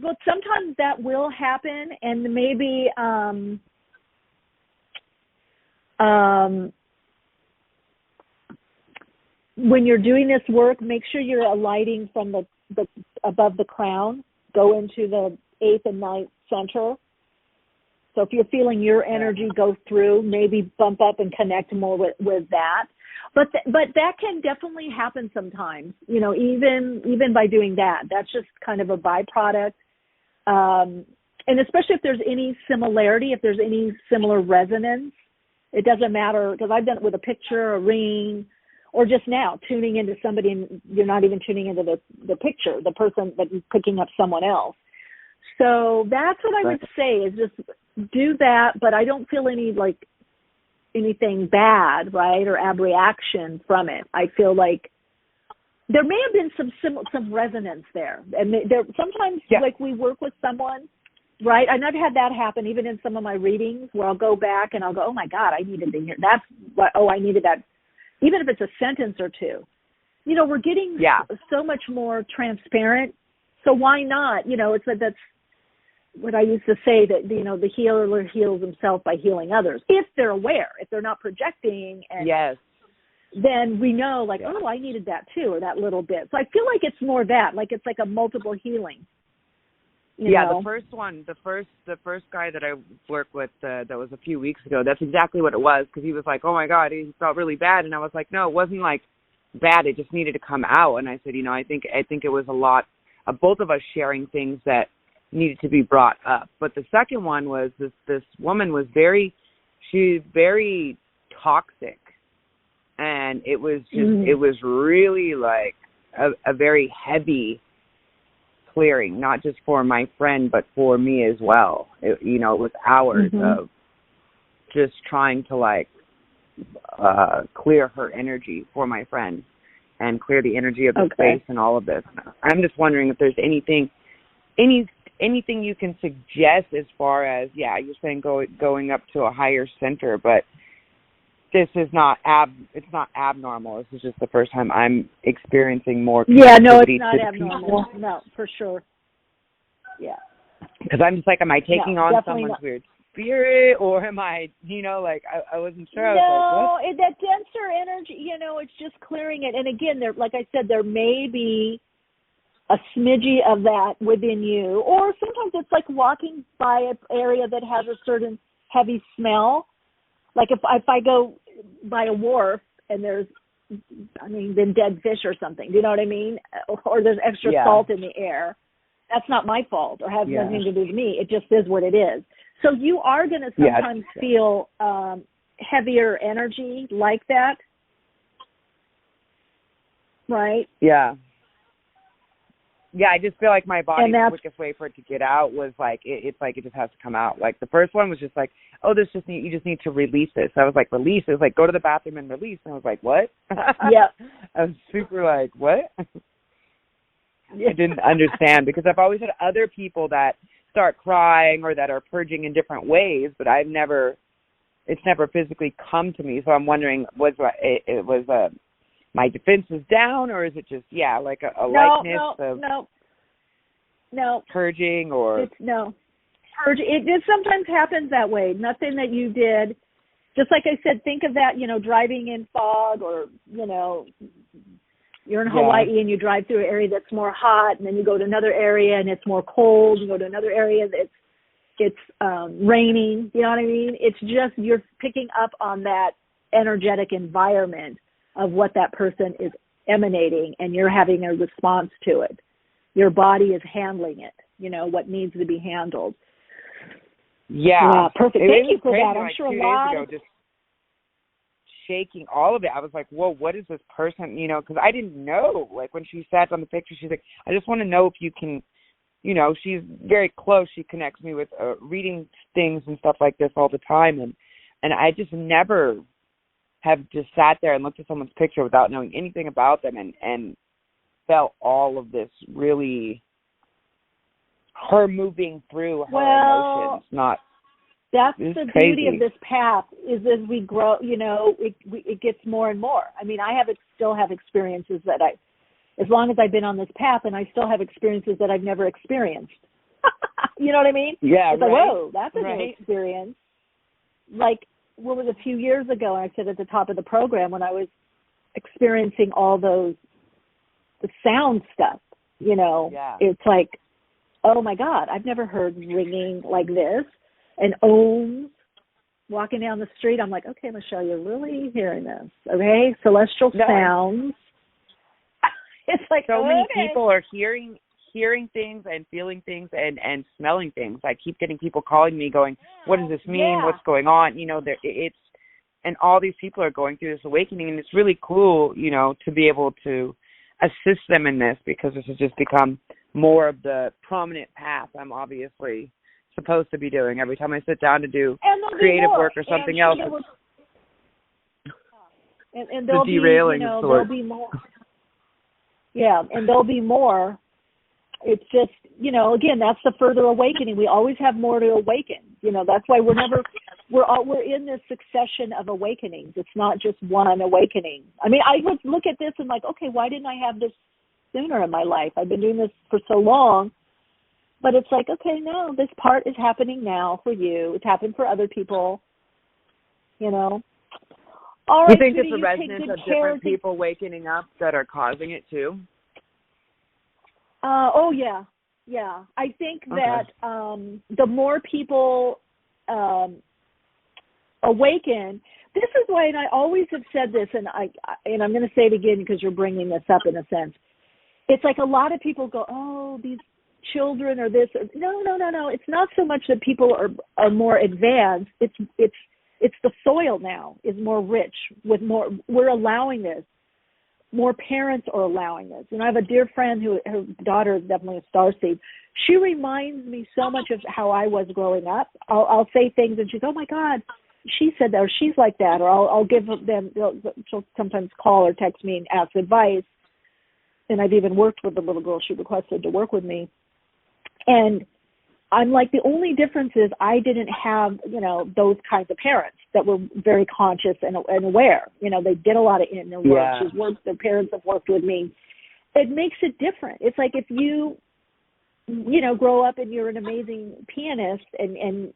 but sometimes that will happen, and maybe when you're doing this work, make sure you're alighting from the above the crown, go into the 8th and 9th center. So if you're feeling your energy go through, maybe bump up and connect more with that. But that can definitely happen sometimes, even by doing that. That's just kind of a byproduct. And especially if there's any similarity, if there's any similar resonance, it doesn't matter, because I've done it with a picture, a ring, or just now tuning into somebody and you're not even tuning into the picture, the person that is picking up someone else. So that's what I would say, is just do that, but I don't feel anything bad, right, or abreaction from it. I feel like there may have been some resonance there, and sometimes like we work with someone, right? And I've had that happen even in some of my readings, where I'll go back and I'll go, oh my God, I needed to hear that's what. Oh, I needed that, even if it's a sentence or two. We're getting so much more transparent. So why not? That's what I used to say, that, the healer heals himself by healing others. If they're aware, if they're not projecting, and then we know, like, oh, I needed that too, or that little bit. So I feel like it's more that, like it's like a multiple healing. You know? The first one, the first guy that I worked with, that was a few weeks ago, that's exactly what it was, because he was like, oh my God, he felt really bad. And I was like, no, it wasn't like bad. It just needed to come out. And I said, I think it was a lot of both of us sharing things that needed to be brought up. But the second one was this woman was very toxic, and it was just it was really like a very heavy clearing, not just for my friend but for me as well. It was hours of just trying to clear her energy for my friend. and clear the energy of the space and all of this. I'm just wondering if there's anything you can suggest as far as, you're saying going up to a higher center, but this is not it's not abnormal. This is just the first time I'm experiencing more connectivity. No, it's not abnormal. People. No, for sure. Yeah. Because I'm just like, am I taking on someone's weird spirit, or am I, I wasn't sure. No, I was like, what? That denser energy, it's just clearing it. And again, like I said, there may be a smidgy of that within you, or sometimes it's like walking by an area that has a certain heavy smell. Like if I go by a wharf and there's, been dead fish or something, you know what I mean? Or there's extra salt in the air. That's not my fault or has nothing to do with me. It just is what it is. So you are going to sometimes feel heavier energy like that, right? Yeah. Yeah, I just feel like my body's quickest way for it to get out was like it's like it just has to come out. Like the first one was just like, oh, you just need to release it. So I was like, release. It was like, go to the bathroom and release. And I was like, what? Yeah. I was super like, what? I didn't understand because I've always had other people that start crying or that are purging in different ways, but it's never physically come to me. So I'm wondering, was my defenses down, or is it just like a likeness of no purging or purge? It sometimes happens that way. Nothing that you did. Just like I said, think of that. Driving in fog, or you're in Hawaii and you drive through an area that's more hot, and then you go to another area and it's more cold. You go to another area that's it's raining. You know what I mean? It's just you're picking up on that energetic environment of what that person is emanating, and you're having a response to it. Your body is handling it, what needs to be handled. Yeah. Perfect. Thank you for that. I'm sure 2 days ago, just shaking all of it. I was like, whoa, what is this person, because I didn't know. Like when she sat on the picture, she's like, I just want to know if you can, she's very close. She connects me with reading things and stuff like this all the time. And I just never have just sat there and looked at someone's picture without knowing anything about them and felt all of this really, her moving through her emotions. That's the crazy. Beauty of this path is as we grow, it gets more and more. I still have experiences that as long as I've been on this path, and I still have experiences that I've never experienced. You know what I mean? Yeah, it's like, whoa, that's a new experience. Like, what was a few years ago, I said at the top of the program, when I was experiencing all the sound stuff, it's like, oh my God, I've never heard ringing like this, and ohms walking down the street. I'm like, okay, Michelle, you're really hearing this, okay? Celestial sounds. It's like, so many people are hearing things and feeling things and smelling things. I keep getting people calling me going, what does this mean? Yeah. What's going on? And all these people are going through this awakening, and it's really cool, to be able to assist them in this, because this has just become more of the prominent path I'm obviously supposed to be doing every time I sit down to do creative work or something else. And there'll be, there'll be more. Yeah, and there'll be more. It's just, again, that's the further awakening. We always have more to awaken. That's why we're in this succession of awakenings. It's not just one awakening. I would look at this and like, okay, why didn't I have this sooner in my life? I've been doing this for so long. But it's like, okay, no, this part is happening now for you. It's happened for other people, All right, you think it's a resonance of different people wakening up that are causing it too? Oh, yeah. Yeah. I think that the more people awaken, this is why, and I always have said this, and I'm going to say it again because you're bringing this up in a sense. It's like a lot of people go, oh, these children or this. No. It's not so much that people are more advanced. It's the soil now is more rich with more. We're allowing this. More parents are allowing this. I have a dear friend who her daughter is definitely a starseed. She reminds me so much of how I was growing up. I'll say things and she's, oh my God, she said that, or she's like that, or I'll give them, she'll sometimes call or text me and ask advice. And I've even worked with the little girl. She requested to work with me. And I'm like, the only difference is I didn't have, those kinds of parents that were very conscious and aware. They did a lot of inner work. Yeah. Their parents have worked with me. It makes it different. It's like if you grow up and you're an amazing pianist and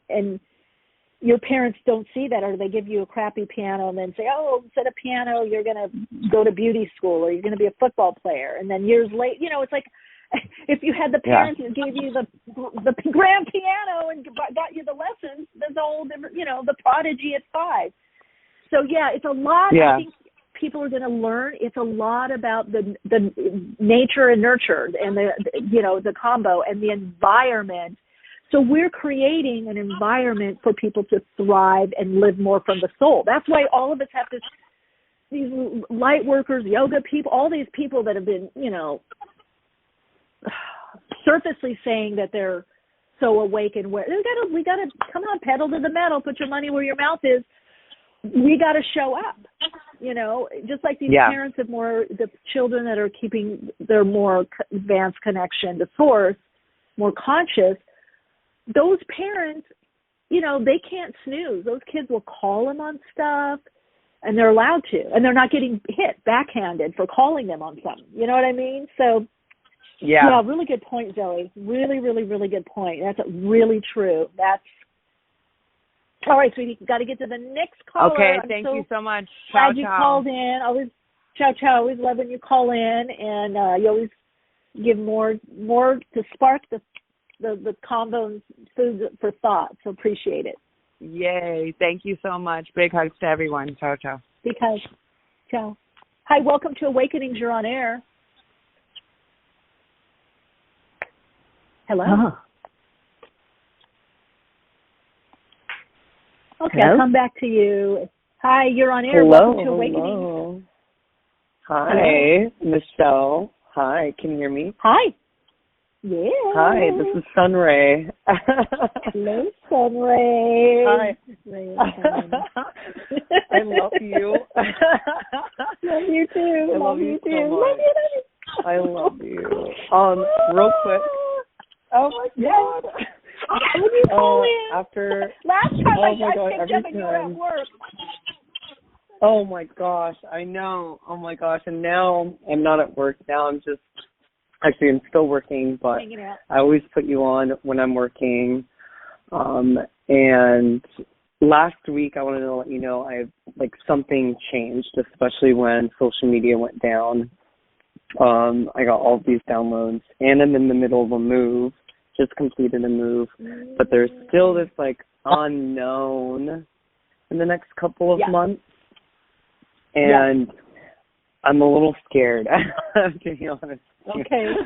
your parents don't see that, or they give you a crappy piano and then say, oh, instead of piano, you're going to go to beauty school, or you're going to be a football player. And then years later, it's like if you had the parents who gave you the grand piano and got you the lessons, there's a whole different, the prodigy at 5. So, it's a lot. I think people are going to learn. It's a lot about the nature and nurture and the combo and the environment. So we're creating an environment for people to thrive and live more from the soul. That's why all of us have these light workers, yoga people, all these people that have been, surfacely saying that they're so awake and aware. We gotta come on, pedal to the metal, put your money where your mouth is. We got to show up, just like these parents of the children that are keeping their more advanced connection to source, more conscious. Those parents, they can't snooze. Those kids will call them on stuff, and they're allowed to, and they're not getting hit backhanded for calling them on something. You know what I mean? So, yeah, really good point, Zoe. Really, really, really good point. That's really true. That's all right, sweetie. Got to get to the next caller. Okay, thank you so much. Glad you called in. Ciao. Always love when you call in, and you always give more to spark the combo and food for thought. So appreciate it. Yay. Thank you so much. Big hugs to everyone. Ciao. Ciao. Hi, welcome to Awakenings. You're on air. Hello. Okay, Hello? I'll come back to you. Hi, you're on air. Hello. Welcome to Awakenings. Hello. Hi, Michelle. Hi, can you hear me? Hi. Yeah. Hi, this is Sunray. Hello, Sunray. Hi. I love you. Love you too. I love you too. So much. Love you. I love you. Real quick. Oh my God. When you call in. After last time I God, picked up and you were at work. Oh my gosh, I know. Oh my gosh, and now I'm not at work. Now I'm just I'm still working, but I always put you on when I'm working. And last week, I wanted to let you know something changed, especially when social media went down. I got all of these downloads, and I'm in the middle of a move, just completed a move, but there's still this unknown in the next couple of months, and I'm a little scared, to be honest. Okay.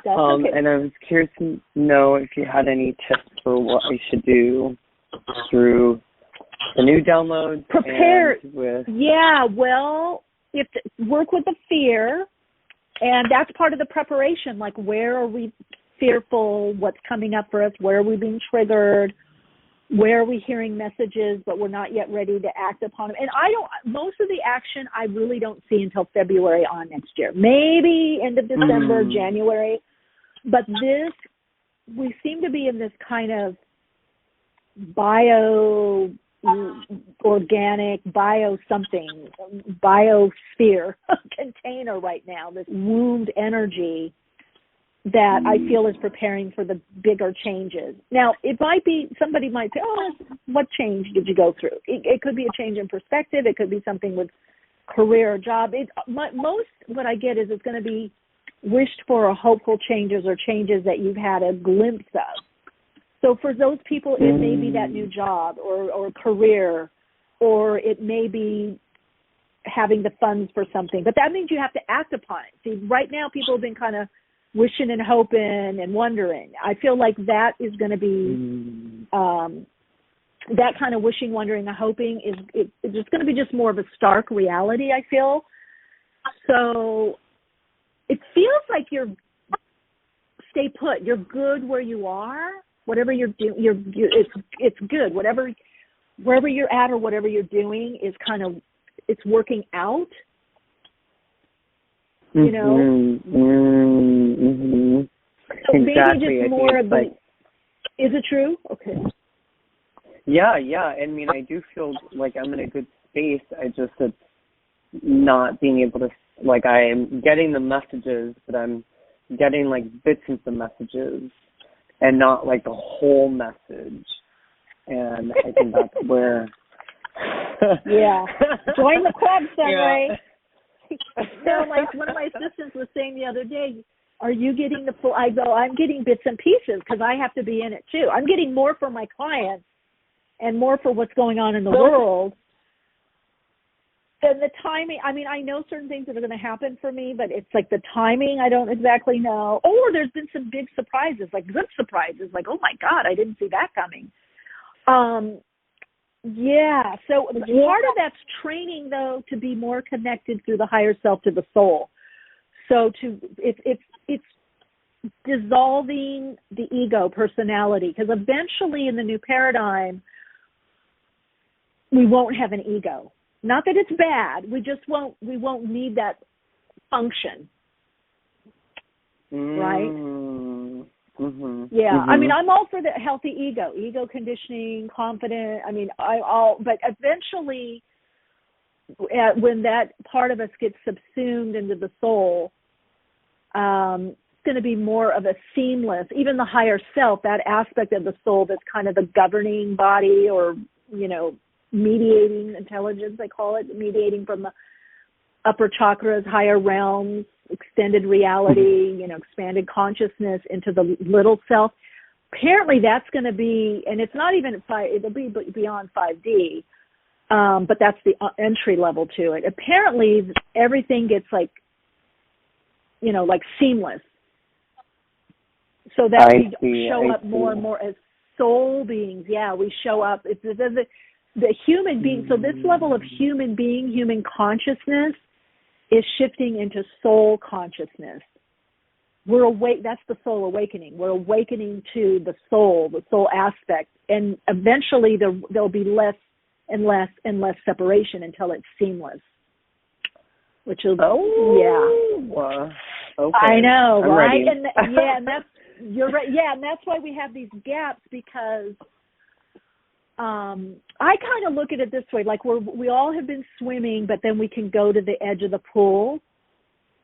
That's okay. And I was curious to know if you had any tips for what I should do through the new downloads. Prepare. With if work with the fear, and that's part of the preparation. Like, where are we fearful? What's coming up for us? Where are we being triggered? Where are we hearing messages, but we're not yet ready to act upon them? And most of the action I really don't see until February on next year. Maybe end of December, January. But we seem to be in this kind of organic, biosphere container right now, this wombed energy that I feel is preparing for the bigger changes. Now, it might be, somebody might say, what change did you go through? It could be a change in perspective. It could be something with career or job. Most what I get is it's going to be wished for or hopeful changes or changes that you've had a glimpse of. So for those people, it may be that new job or career, or it may be having the funds for something. But that means you have to act upon it. See, right now people have been kind of wishing and hoping and wondering. I feel like that is going to be that kind of wishing, wondering, and hoping is it's going to be just more of a stark reality, I feel. So it feels like you're stay put. You're good where you are. Whatever you're doing, it's good. Whatever wherever you're at or whatever you're doing is kind of, it's working out. You know? Mm-hmm. So Exactly. maybe just more of the, is it true? Okay. Yeah. I mean, I do feel like I'm in a good space. It's not being able to, like, I am getting the messages, but I'm getting, like, bits of the messages and not, like, the whole message. And I think that's where... Yeah. Join the club, Sunray. Yeah. No, one of my assistants was saying the other day, are you getting the full? I go, I'm getting bits and pieces because I have to be in it too. I'm getting more for my clients and more for what's going on in the world than the timing. I mean, I know certain things that are going to happen for me, but it's like the timing, I don't exactly know. Or there's been some big surprises, like good surprises, like, oh my God, I didn't see that coming. Yeah, so part of that's training, though, to be more connected through the higher self to the soul. So it's dissolving the ego personality, because eventually in the new paradigm, we won't have an ego. Not that it's bad, we won't need that function, right? Mm-hmm. Yeah, Mm-hmm. I mean, I'm all for the healthy ego conditioning, confident. I mean, but eventually, when that part of us gets subsumed into the soul, it's going to be more of a seamless, even the higher self, that aspect of the soul that's kind of the governing body, or, you know, mediating intelligence, I call it, mediating from the upper chakras, higher realms, extended reality, you know, expanded consciousness into the little self. Apparently that's going to be, and it's not even it'll be beyond 5D, but that's the entry level to it. Apparently everything gets like, you know, like seamless. So that we show up more and more as soul beings. Yeah, we show up. It's the human being. So this level of human being, human consciousness, is shifting into soul consciousness. We're awake. That's the soul awakening. We're awakening to the soul aspect, and eventually there'll be less and less and less separation until it's seamless. Which will, okay. I know, I'm right? ready. And that's you're right. Yeah, and that's why we have these gaps, because I kind of look at it this way, like we all have been swimming, but then we can go to the edge of the pool,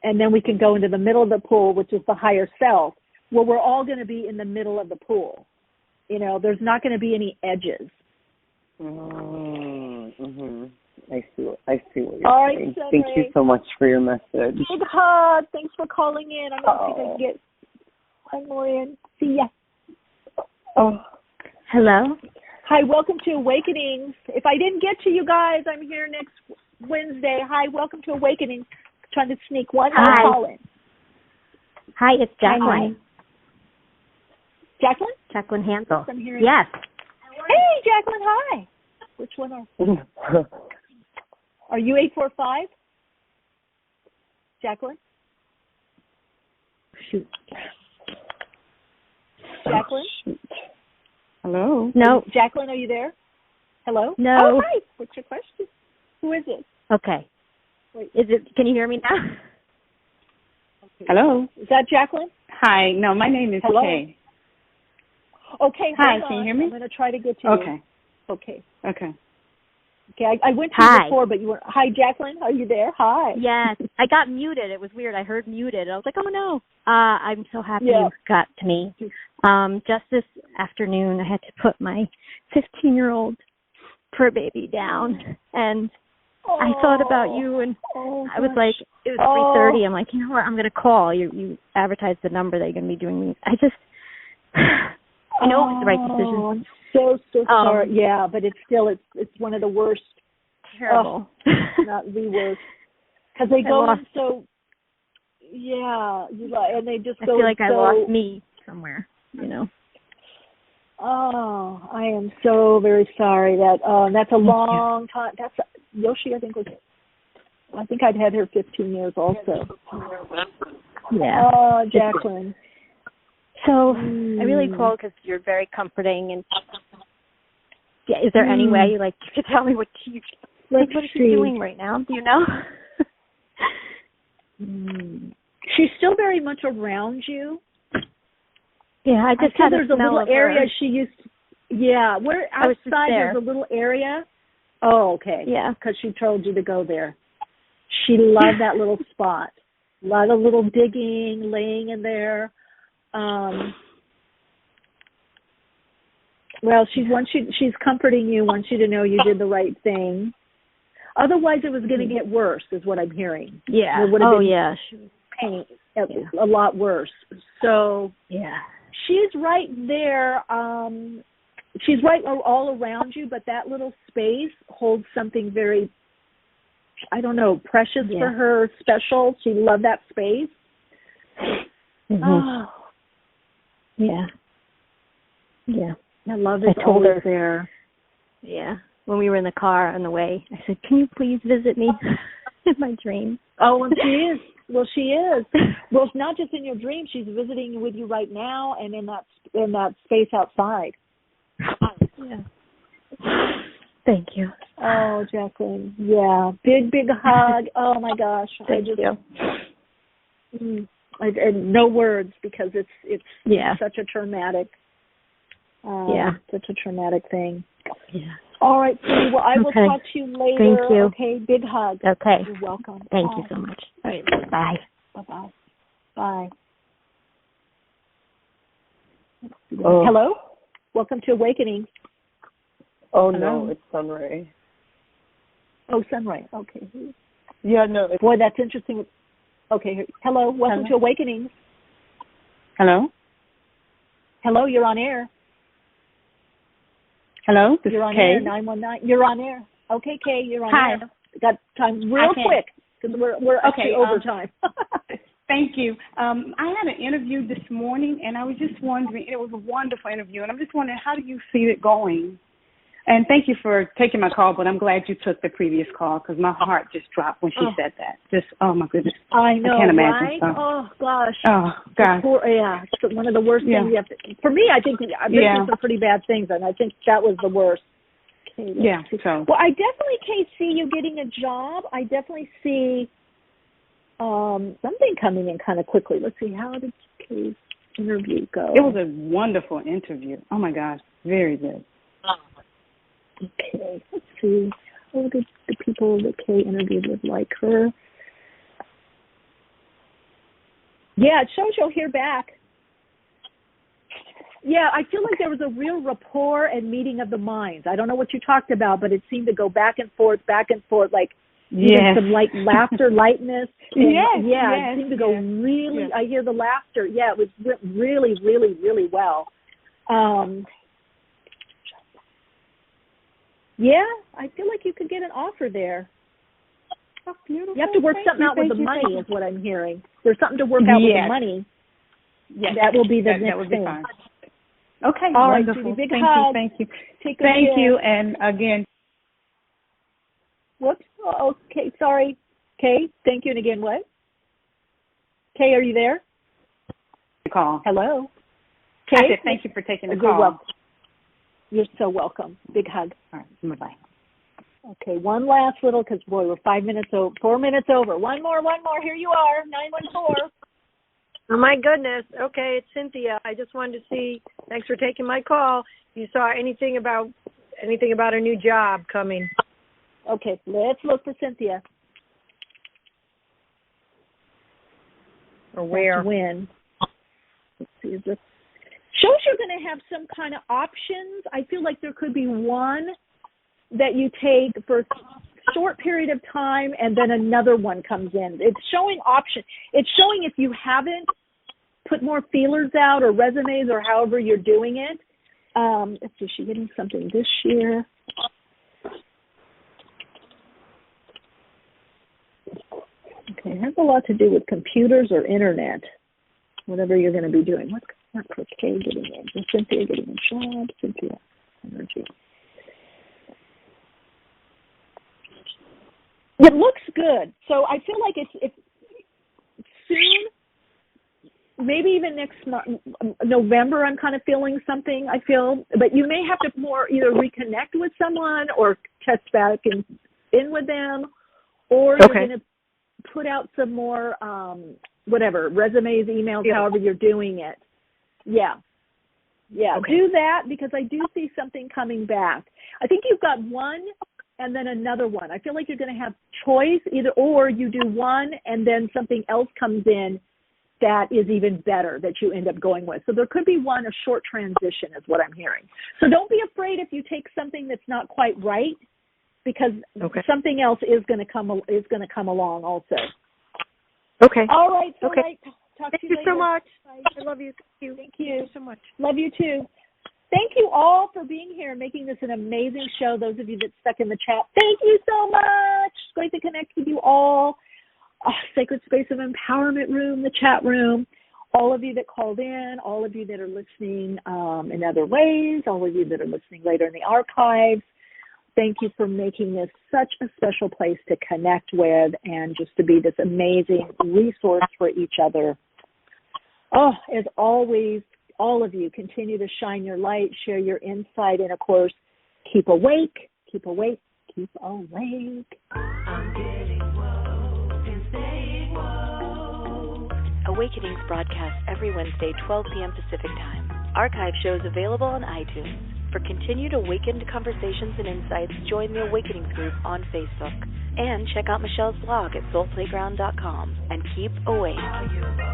and then we can go into the middle of the pool, which is the higher self. Well, we're all going to be in the middle of the pool. You know, there's not going to be any edges. Mm-hmm. I see what you're all right, saying. Sunray. Thank you so much for your message. Big hug. Thanks for calling in. I'm going to see if I can get one more in. See ya. Oh. Hello. Hi, welcome to Awakenings. If I didn't get to you guys, I'm here next Wednesday. Hi, welcome to Awakenings. Trying to sneak one more call in. Hi, it's Jacqueline. Hi. Jacqueline? Jacqueline Hansel. Yes. Hey, Jacqueline, hi. Which one are you 845? Jacqueline? Shoot. Jacqueline? Hello? No. Jacqueline, are you there? Hello? No. Oh, hi. What's your question? Who is it? Okay. Wait. Can you hear me now? Okay. Hello? Is that Jacqueline? Hi. No, my name is Kay. Okay. Hi, can you hear me? I'm going to try to get to you. Okay. Okay, I went to you before, but you were. Hi, Jacqueline. Are you there? Hi. Yes. I got muted. It was weird. I heard muted. I was like, oh, no. I'm so happy you got to me. Just this afternoon, I had to put my 15-year-old fur baby down, and I thought about you, and I was like, it was 3:30. I'm like, you know what? I'm going to call. You advertised the number that you're going to be doing me. I know it was the right decision. I'm so sorry. Yeah, but it's still it's one of the worst. Terrible. Not the worst. Because they go in so. Yeah, and they just go. I feel like I lost me somewhere. You know. Oh, I am so very sorry. That's a long time. That's Yoshi. I think I'd had her 15 years also. Yeah. Oh, Jacqueline. So I really called because you're very comforting, and Yeah, is there any way, like, you could tell me what is she doing right now? Do you know? She's still very much around you. Yeah, I just had there's a little area she used to, where outside there's a little area. Oh, okay. Yeah. Because she told you to go there. She loved that little spot. A lot of little digging, laying in there. Well, she's comforting you, wants you to know you did the right thing. Otherwise, it was going to get worse, is what I'm hearing. Yeah. There would have been She was pain, a lot worse. So she's right there. She's right all around you, but that little space holds something very, I don't know, precious for her, special. She loved that space. Oh. Yeah. Yeah. I love it. I told her there. Yeah. When we were in the car on the way, I said, "Can you please visit me in my dream?" Oh, and she is. Well, she is. Well, it's not just in your dream. She's visiting with you right now, and in that space outside. Yeah. Thank you. Oh, Jacqueline. Yeah. Big hug. Oh my gosh. Thank you. And no words, because it's such a traumatic. Such a traumatic thing. Yeah. All right, sweetie. Well, I will talk to you later. Thank you. Okay. Big hug. Okay. You're welcome. Thank you so much. All right. Bye. Bye-bye. Bye. Oh. Hello? Welcome to Awakening. Oh, Hello? no, it's Sunray. Oh, Sunray. Okay. Yeah, no. Boy, that's interesting. Okay. Hello. Welcome to Awakening. Hello? Hello, you're on air. Hello, this you're is on Kay. air, 919. You're on air. Okay, Kay, you're on Hi. air. Got time real quick, because we're actually over time. Thank you. I had an interview this morning, and I was just wondering, it was a wonderful interview, and I'm just wondering, how do you see it going? And thank you for taking my call, but I'm glad you took the previous call, because my heart just dropped when she said that. Just, oh, my goodness. I know, I can't imagine. right? So. Oh, gosh. Oh, gosh. It's one of the worst things you have to, for me, I think I've been through some pretty bad things, and I think that was the worst. Okay, so. Well, I definitely, Kay, see you getting a job. I definitely see something coming in kind of quickly. Let's see, how did Kay's interview go? It was a wonderful interview. Oh, my gosh. Very good. Okay, let's see. How did the people that Kay interviewed with like her? Yeah, it shows you'll hear back. Yeah, I feel like there was a real rapport and meeting of the minds. I don't know what you talked about, but it seemed to go back and forth, like even some light laughter, lightness. And it seemed to go really. I hear the laughter. Yeah, it was really, really, really well. Yeah, I feel like you could get an offer there. Oh, beautiful. You have to work something out with the money, is what I'm hearing. There's something to work out with the money. Yes. That will be the next that would be thing. Fine. Okay, all wonderful. Right, big thank hug. you. Take thank you, and again. Whoops. Oh, okay, sorry. Kay, thank you, and again what? Kay, are you there? Call. Hello. Kay? I said thank you for taking the call. You're so welcome. Big hug. All right, bye-bye. Okay, one last little, because, boy, we're 4 minutes over. One more. Here you are, 914. Oh, my goodness. Okay, it's Cynthia. I just wanted to see, thanks for taking my call. You saw anything about a new job coming? Okay, let's look for Cynthia. Or where? That's when. Let's see, is this shows you're going to have some kind of options. I feel like there could be one that you take for a short period of time, and then another one comes in. It's showing option. It's showing if you haven't put more feelers out or resumes or however you're doing it. Let's see, she's getting something this year. Okay, it has a lot to do with computers or internet, whatever you're going to be doing. What's not Kay getting in? Is Cynthia getting a job? Cynthia Energy. It looks good. So I feel like it's soon, maybe even next November, I'm kind of feeling something. I feel, but you may have to more either reconnect with someone or test back in with them, or you're going to put out some more, resumes, emails, however you're doing it. Yeah. Do that, because I do see something coming back. I think you've got one and then another one. I feel like you're going to have choice, either or you do one and then something else comes in that is even better that you end up going with. So there could be a short transition is what I'm hearing. So don't be afraid if you take something that's not quite right, because something else is going to come along also. Okay. All right. So talk to you later. Thank you so much. I love you. Thank you so much. Love you too. Thank you all for being here and making this an amazing show. Those of you that stuck in the chat, thank you so much. It's great to connect with you all. Sacred Space of Empowerment Room, the chat room, all of you that called in, all of you that are listening in other ways, all of you that are listening later in the archives. Thank you for making this such a special place to connect with and just to be this amazing resource for each other. Oh, as always, all of you continue to shine your light, share your insight, and of course, keep awake, keep awake, keep awake. I'm getting woke and staying woke. Awakenings broadcast every Wednesday, 12 p.m. Pacific Time. Archive shows available on iTunes. For continued awakened conversations and insights, join the Awakenings group on Facebook. And check out Michelle's blog at soulplayground.com. And keep awake.